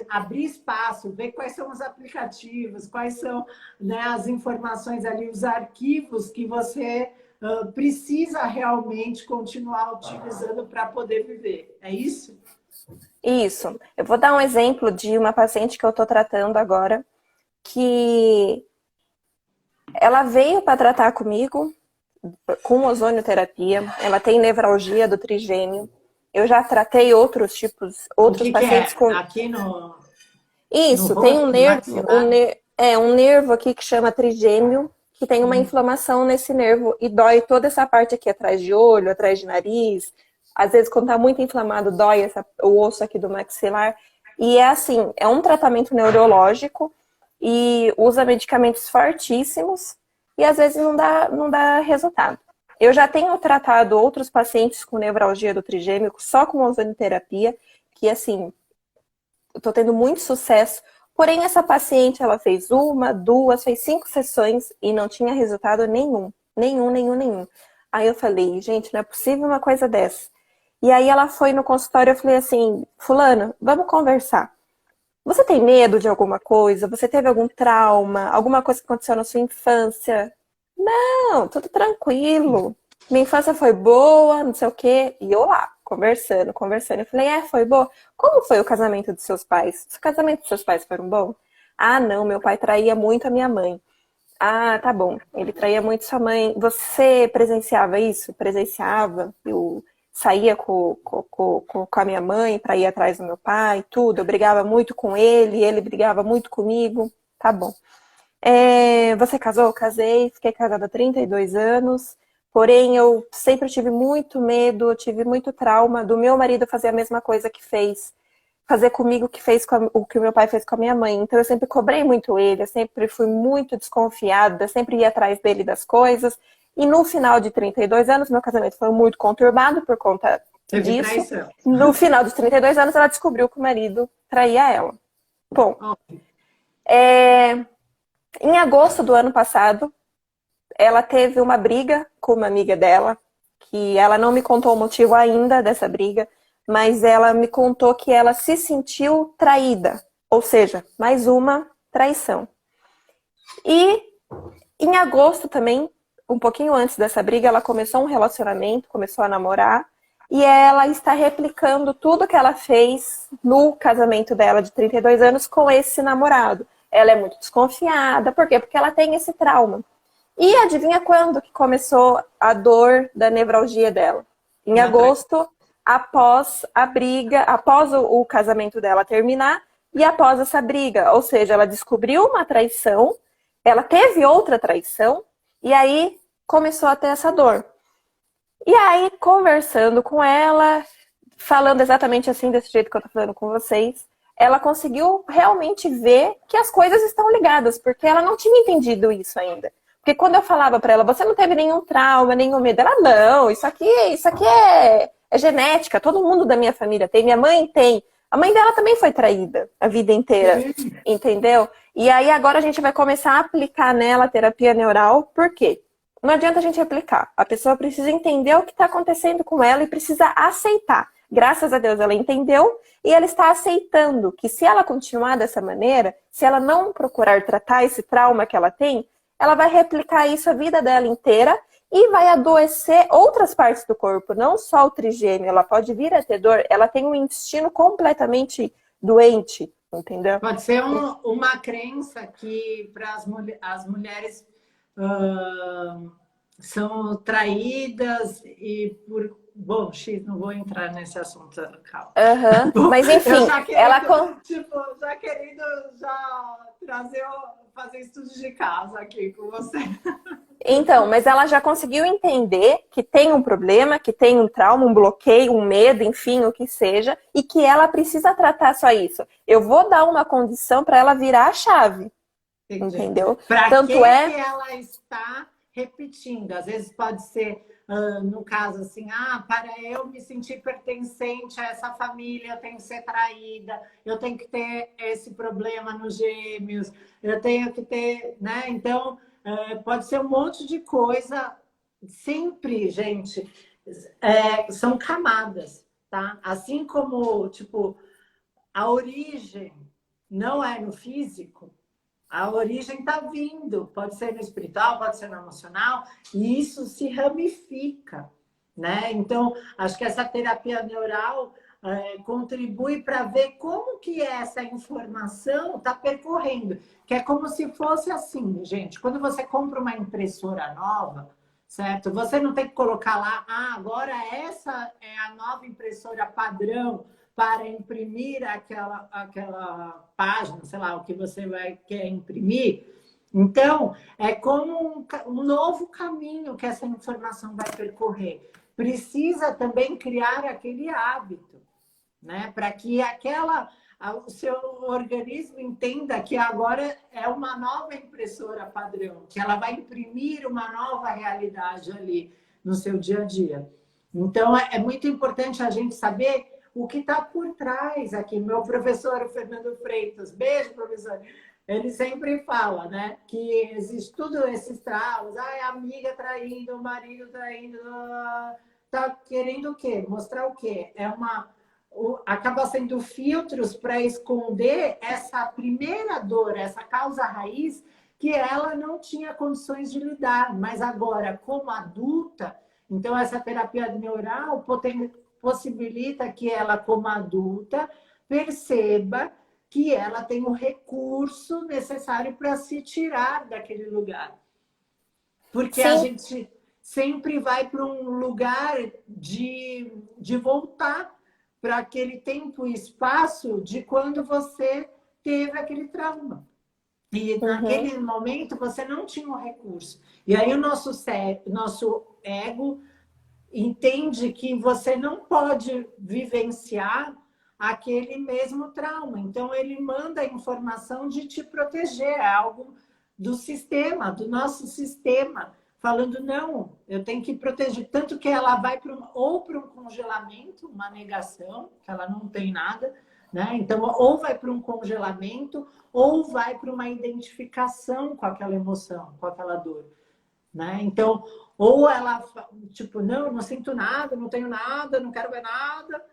abrir espaço, ver quais são os aplicativos, quais são, né, as informações ali, os arquivos que você precisa realmente continuar utilizando para poder viver. É isso? Isso. Eu vou dar um exemplo de uma paciente que eu estou tratando agora, que ela veio para tratar comigo com ozonioterapia. Ela tem nevralgia do trigêmeo. Eu já tratei outros tipos, O outros que pacientes é? com. Aqui no Isso, tem um rosto, no nervo, maxilar? um nervo aqui que chama trigêmeo, que tem uma inflamação nesse nervo e dói toda essa parte aqui atrás de olho, atrás de nariz. Às vezes, quando tá muito inflamado, dói o osso aqui do maxilar. E é assim, é um tratamento neurológico e usa medicamentos fortíssimos e às vezes não dá resultado. Eu já tenho tratado outros pacientes com nevralgia do trigêmeo só com ozonioterapia, que assim, eu tô tendo muito sucesso. Porém, essa paciente, ela fez uma, duas, fez 5 sessões e não tinha resultado nenhum. Nenhum, nenhum, nenhum. Aí eu falei, gente, não é possível uma coisa dessa. E aí ela foi no consultório, eu falei assim, fulana, vamos conversar. Você tem medo de alguma coisa? Você teve algum trauma? Alguma coisa que aconteceu na sua infância? Não, tudo tranquilo. Minha infância foi boa, não sei o quê. E eu lá, conversando, conversando. Eu falei, foi boa. Como foi o casamento dos seus pais? O casamento dos seus pais foram bom? Ah, não, meu pai traía muito a minha mãe. Ah, tá bom. Ele traía muito sua mãe. Você presenciava isso? Presenciava? Eu saía com a minha mãe para ir atrás do meu pai, tudo. Eu brigava muito com ele brigava muito comigo. Tá bom. Você casou? Casei, fiquei casada há 32 anos. Porém, eu sempre tive muito medo, tive muito trauma do meu marido fazer a mesma coisa que fez. Fazer comigo o que o meu pai fez com a minha mãe. Então eu sempre cobrei muito ele, eu sempre fui muito desconfiada, eu sempre ia atrás dele das coisas. E no final de 32 anos, meu casamento foi muito conturbado por conta Teve disso. traição. No final dos 32 anos, ela descobriu que o marido traía ela. Bom, em agosto do ano passado, ela teve uma briga com uma amiga dela, que ela não me contou o motivo ainda dessa briga, mas ela me contou que ela se sentiu traída, ou seja, mais uma traição. E em agosto também, um pouquinho antes dessa briga, ela começou um relacionamento, começou a namorar, e ela está replicando tudo que ela fez no casamento dela de 32 anos com esse namorado. Ela é muito desconfiada, por quê? Porque ela tem esse trauma. E adivinha quando que começou a dor da nevralgia dela? Em agosto, após a briga, após o casamento dela terminar e após essa briga. Ou seja, ela descobriu uma traição, ela teve outra traição e aí começou a ter essa dor. E aí, conversando com ela, falando exatamente assim, desse jeito que eu tô falando com vocês, ela conseguiu realmente ver que as coisas estão ligadas, porque ela não tinha entendido isso ainda. Porque quando eu falava pra ela, você não teve nenhum trauma, nenhum medo, ela, não, isso aqui é genética, todo mundo da minha família tem, minha mãe tem. A mãe dela também foi traída a vida inteira, entendeu? E aí agora a gente vai começar a aplicar nela a terapia neural, por quê? Não adianta a gente aplicar, a pessoa precisa entender o que está acontecendo com ela e precisa aceitar. Graças a Deus ela entendeu e ela está aceitando que se ela continuar dessa maneira, se ela não procurar tratar esse trauma que ela tem, ela vai replicar isso a vida dela inteira e vai adoecer outras partes do corpo, não só o trigêmeo. Ela pode vir a ter dor, ela tem um intestino completamente doente, entendeu? Pode ser uma crença que para as mulheres são traídas e Bom, X, não vou entrar nesse assunto, calma. Aham. Mas Eu enfim, já ela querendo, tipo, já querendo já trazer, fazer estudos de casa aqui com você. Então, mas ela já conseguiu entender que tem um problema, que tem um trauma, um bloqueio, um medo, enfim, o que seja, e que ela precisa tratar só isso. Eu vou dar uma condição para ela virar a chave, Entendi. entendeu? Para Tanto que é, ela está repetindo? Às vezes pode ser, no caso assim, para eu me sentir pertencente a essa família, eu tenho que ser traída, eu tenho que ter esse problema nos gêmeos, eu tenho que ter, né? Então, pode ser um monte de coisa. Sempre, gente, são camadas, tá? Assim como, tipo, a origem não é no físico, a origem está vindo, pode ser no espiritual, pode ser no emocional, e isso se ramifica, né? Então, acho que essa terapia neural contribui para ver como que essa informação está percorrendo, que é como se fosse assim, gente, quando você compra uma impressora nova, certo? Você não tem que colocar lá, agora essa é a nova impressora padrão para imprimir aquela página, sei lá, o que você quer imprimir. Então, é como um novo caminho que essa informação vai percorrer. Precisa também criar aquele hábito, né? Para que o seu organismo entenda que agora é uma nova impressora padrão, que ela vai imprimir uma nova realidade ali no seu dia a dia. Então, é muito importante a gente saber o que está por trás aqui. Meu professor, o Fernando Freitas, beijo, professor, ele sempre fala, né, que existe tudo esses traumas, a amiga traindo, o marido traindo, tá querendo o quê? Mostrar o quê? Acaba sendo filtros para esconder essa primeira dor, essa causa raiz que ela não tinha condições de lidar, mas agora, como adulta, então essa terapia neural possibilita que ela, como adulta, perceba que ela tem o recurso necessário para se tirar daquele lugar. Porque a sim, gente sempre vai para um lugar de voltar para aquele tempo e espaço de quando você teve aquele trauma. E uhum, naquele momento você não tinha o recurso. E aí o nosso ego entende que você não pode vivenciar aquele mesmo trauma. Então, ele manda a informação de te proteger, é algo do sistema, do nosso sistema, falando, não, eu tenho que proteger. Tanto que ela vai ou para um congelamento, uma negação, que ela não tem nada, né? Então, ou vai para um congelamento, ou vai para uma identificação com aquela emoção, com aquela dor. Né? Então, ou ela, tipo, não sinto nada, não tenho nada, não quero ver nada,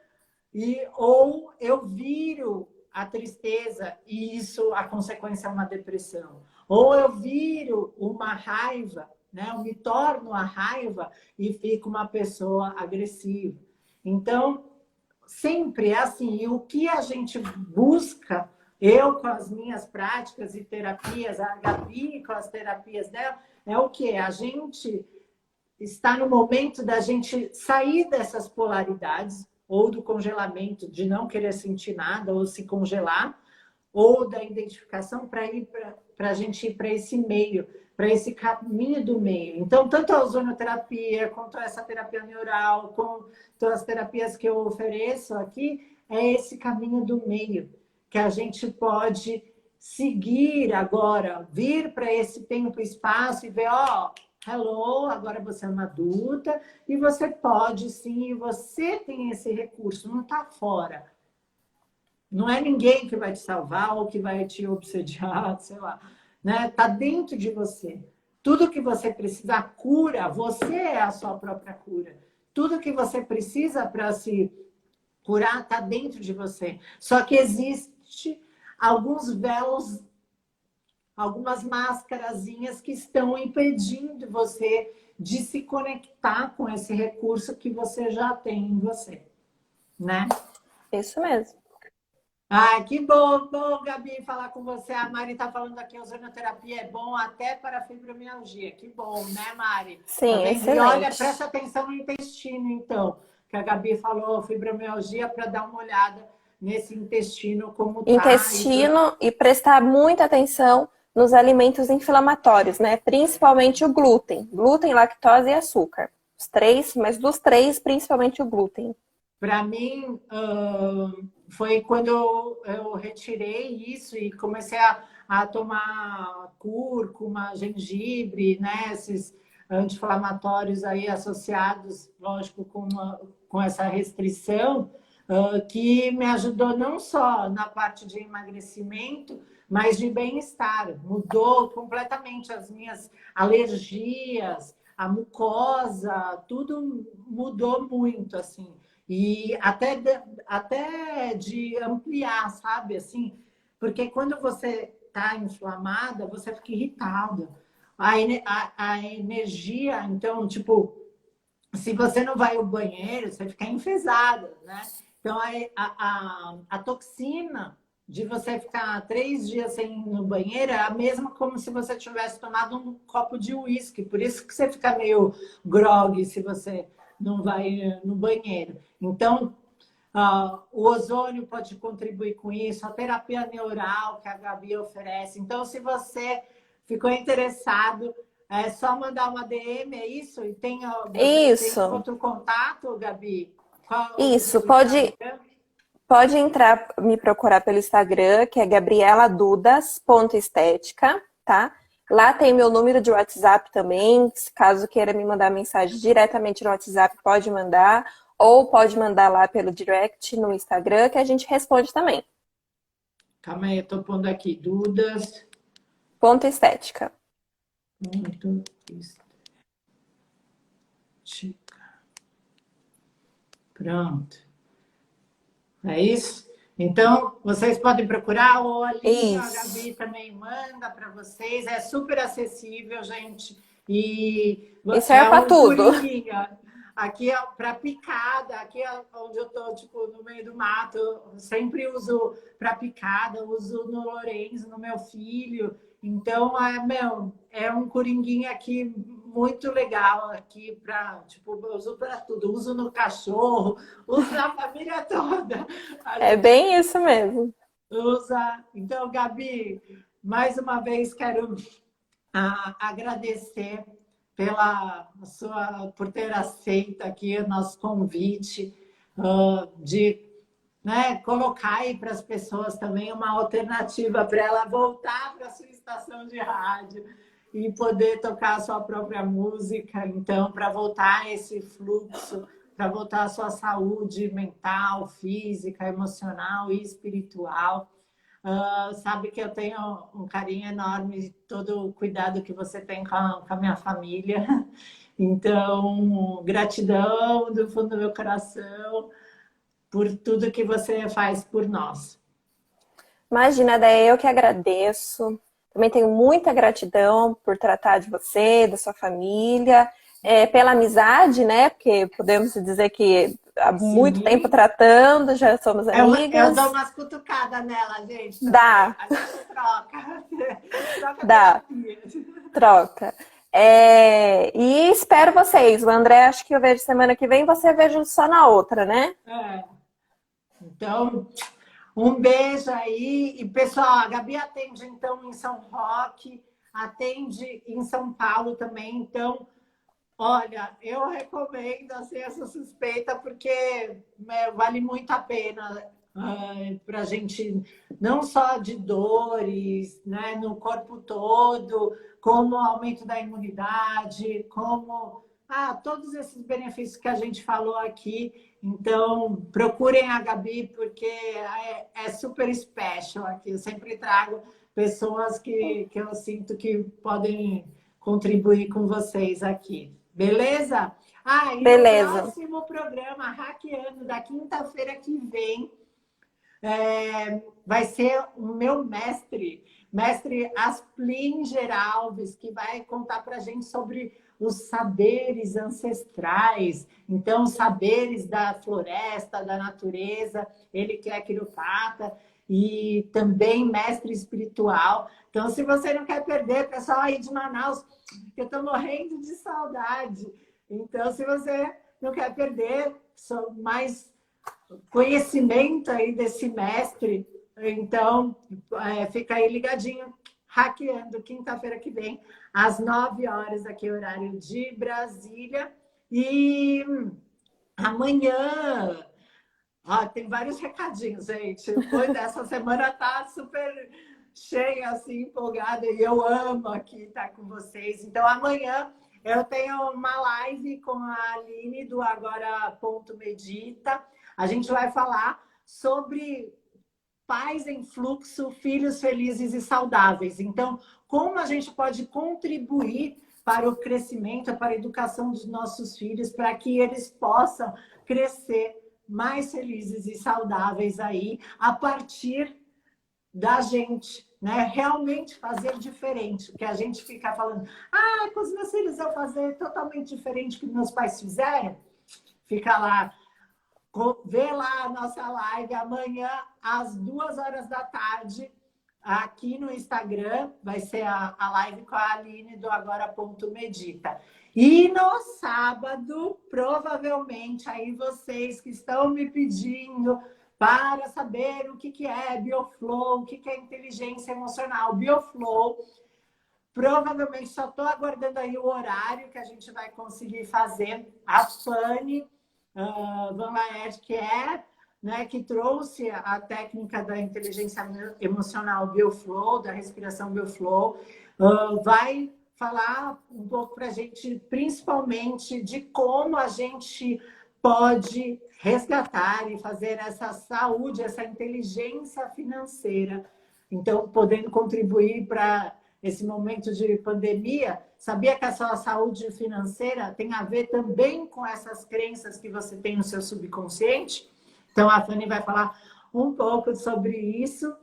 ou eu viro a tristeza e isso, a consequência é uma depressão. Ou eu viro uma raiva, né? Eu me torno a raiva e fico uma pessoa agressiva. Então, sempre é assim. E o que a gente busca, eu com as minhas práticas e terapias, a Gabi com as terapias dela, é o que? A gente está no momento da gente sair dessas polaridades, ou do congelamento, de não querer sentir nada, ou se congelar, ou da identificação para a gente ir para esse meio, para esse caminho do meio. Então, tanto a ozonoterapia, quanto essa terapia neural, quanto as terapias que eu ofereço aqui, é esse caminho do meio, que a gente pode seguir agora, vir para esse tempo e espaço e ver, hello, agora você é uma adulta e você pode sim, você tem esse recurso, não está fora. Não é ninguém que vai te salvar ou que vai te obsediar, sei lá. Né? Tá dentro de você. Tudo que você precisa, a cura, você é a sua própria cura. Tudo que você precisa para se curar está dentro de você. Só que existe alguns véus, algumas máscarazinhas que estão impedindo você de se conectar com esse recurso que você já tem em você, né? isso mesmo. Ai, que bom, bom, Gabi, falar com você. A Mari está falando aqui, a ozonoterapia é bom até para a fibromialgia. Que bom, né, Mari? Tá Sim, vendo? E olha, excelente. presta atenção no intestino, então. que a Gabi falou, fibromialgia, para dar uma olhada nesse intestino como tá. Intestino e prestar muita atenção nos alimentos inflamatórios, né? Principalmente o glúten. Glúten, lactose e açúcar. Os três, mas dos três, principalmente o glúten. Para mim, foi quando eu retirei isso e comecei a tomar cúrcuma, gengibre, né? Esses anti-inflamatórios aí associados, lógico, com essa restrição, que me ajudou não só na parte de emagrecimento, mas de bem-estar. Mudou completamente as minhas alergias, a mucosa, tudo mudou muito, assim. E até de ampliar, sabe? Assim, porque quando você está inflamada, você fica irritada. A energia, então, tipo, se você não vai ao banheiro, você fica enfesada, né? Então, a toxina de você ficar 3 dias sem ir no banheiro é a mesma como se você tivesse tomado um copo de uísque. Por isso que você fica meio grogue se você não vai no banheiro. Então, o ozônio pode contribuir com isso, a terapia neural que a Gabi oferece. Então, se você ficou interessado, é só mandar uma DM, é isso? E tem outro contato, Gabi? Isso, pode entrar, me procurar pelo Instagram, que é gabrieladudas.estética, tá? Lá tem meu número de WhatsApp também, caso queira me mandar mensagem diretamente no WhatsApp, pode mandar, ou pode mandar lá pelo direct no Instagram, que a gente responde também. Calma aí, eu tô pondo aqui, Dudas. Ponto estética. Pronto. É isso? Então, vocês podem procurar, ou a linha, a Gabi também manda para vocês. É super acessível, gente. E serve para tudo. Aqui é para picada, aqui é onde eu tô, tipo, no meio do mato, eu sempre uso para picada, uso no Lorenzo, no meu filho. Então, é um coringuinho aqui muito legal aqui para, tipo, eu uso para tudo. Uso no cachorro, uso na família toda. É bem isso mesmo. Usa. Então, Gabi, mais uma vez quero agradecer por ter aceito aqui o nosso convite de, né, colocar aí para as pessoas também uma alternativa para ela voltar para a sua estação de rádio e poder tocar a sua própria música. Então, para voltar esse fluxo, para voltar a sua saúde mental, física, emocional e espiritual. Sabe que eu tenho um carinho enorme de todo o cuidado que você tem com a minha família. Então, gratidão do fundo do meu coração por tudo que você faz por nós. Imagina, daí eu que agradeço. Também tenho muita gratidão por tratar de você, da sua família, pela amizade, né? Porque podemos dizer que há muito tempo tratando, já somos amigas. Eu dou umas cutucadas nela, gente. Dá. A gente troca. Dá. Troca. E espero vocês. O André, acho que eu vejo semana que vem, você vejo só na outra, né? Então, um beijo aí. E, pessoal, a Gabi atende, então, em São Roque, atende em São Paulo também. Então, olha, eu recomendo, assim, essa suspeita, porque vale muito a pena para a gente, não só de dores, né, no corpo todo, como aumento da imunidade, como todos esses benefícios que a gente falou aqui. Então, procurem a Gabi, porque é super special aqui. Eu sempre trago pessoas que eu sinto que podem contribuir com vocês aqui. Beleza? Beleza. O próximo programa, Hackeando, da quinta-feira que vem, vai ser o meu mestre Asplin Geralves, que vai contar para a gente sobre os saberes ancestrais. Então, saberes da floresta, da natureza. Ele que é quiropata e também mestre espiritual. Então, se você não quer perder, pessoal aí de Manaus, que eu estou morrendo de saudade. Então, se você não quer perder mais conhecimento aí desse mestre. Então, fica aí ligadinho, Hackeando, quinta-feira que vem, às 9 horas, aqui, horário de Brasília. E amanhã, tem vários recadinhos, gente. Depois dessa semana tá super cheia, assim, empolgada, e eu amo aqui estar com vocês. Então, amanhã eu tenho uma live com a Aline do Agora.medita. A gente vai falar sobre pais em fluxo, filhos felizes e saudáveis. Então, como a gente pode contribuir para o crescimento, para a educação dos nossos filhos, para que eles possam crescer mais felizes e saudáveis aí, a partir da gente, né? Realmente fazer diferente. Porque a gente fica falando, com os meus filhos eu fazer totalmente diferente do que meus pais fizeram. Fica lá, vê lá a nossa live amanhã, às 2 horas da tarde, aqui no Instagram. Vai ser a live com a Aline do Agora.medita. E no sábado, provavelmente, aí vocês que estão me pedindo para saber o que é Bioflow, o que é inteligência emocional, Bioflow, provavelmente só estou aguardando aí o horário que a gente vai conseguir fazer. A Fanny Van Laerd, que trouxe a técnica da inteligência emocional Bioflow, da respiração Bioflow, vai falar um pouco para a gente, principalmente, de como a gente pode resgatar e fazer essa saúde, essa inteligência financeira. Então, podendo contribuir para esse momento de pandemia. Sabia que a sua saúde financeira tem a ver também com essas crenças que você tem no seu subconsciente? Então, a Fanny vai falar um pouco sobre isso.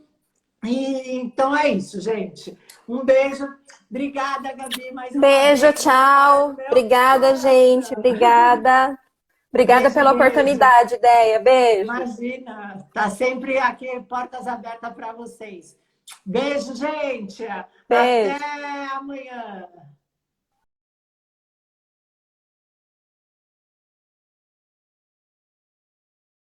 E então é isso, gente. Um beijo. Obrigada, Gabi. Mais uma beijo, vez. tchau. Obrigada, gente. Obrigada. Obrigada Beijo, pela oportunidade, Ideia. Beijo. Imagina. Tá sempre aqui, portas abertas para vocês. Beijo, gente. Beijo. Até amanhã.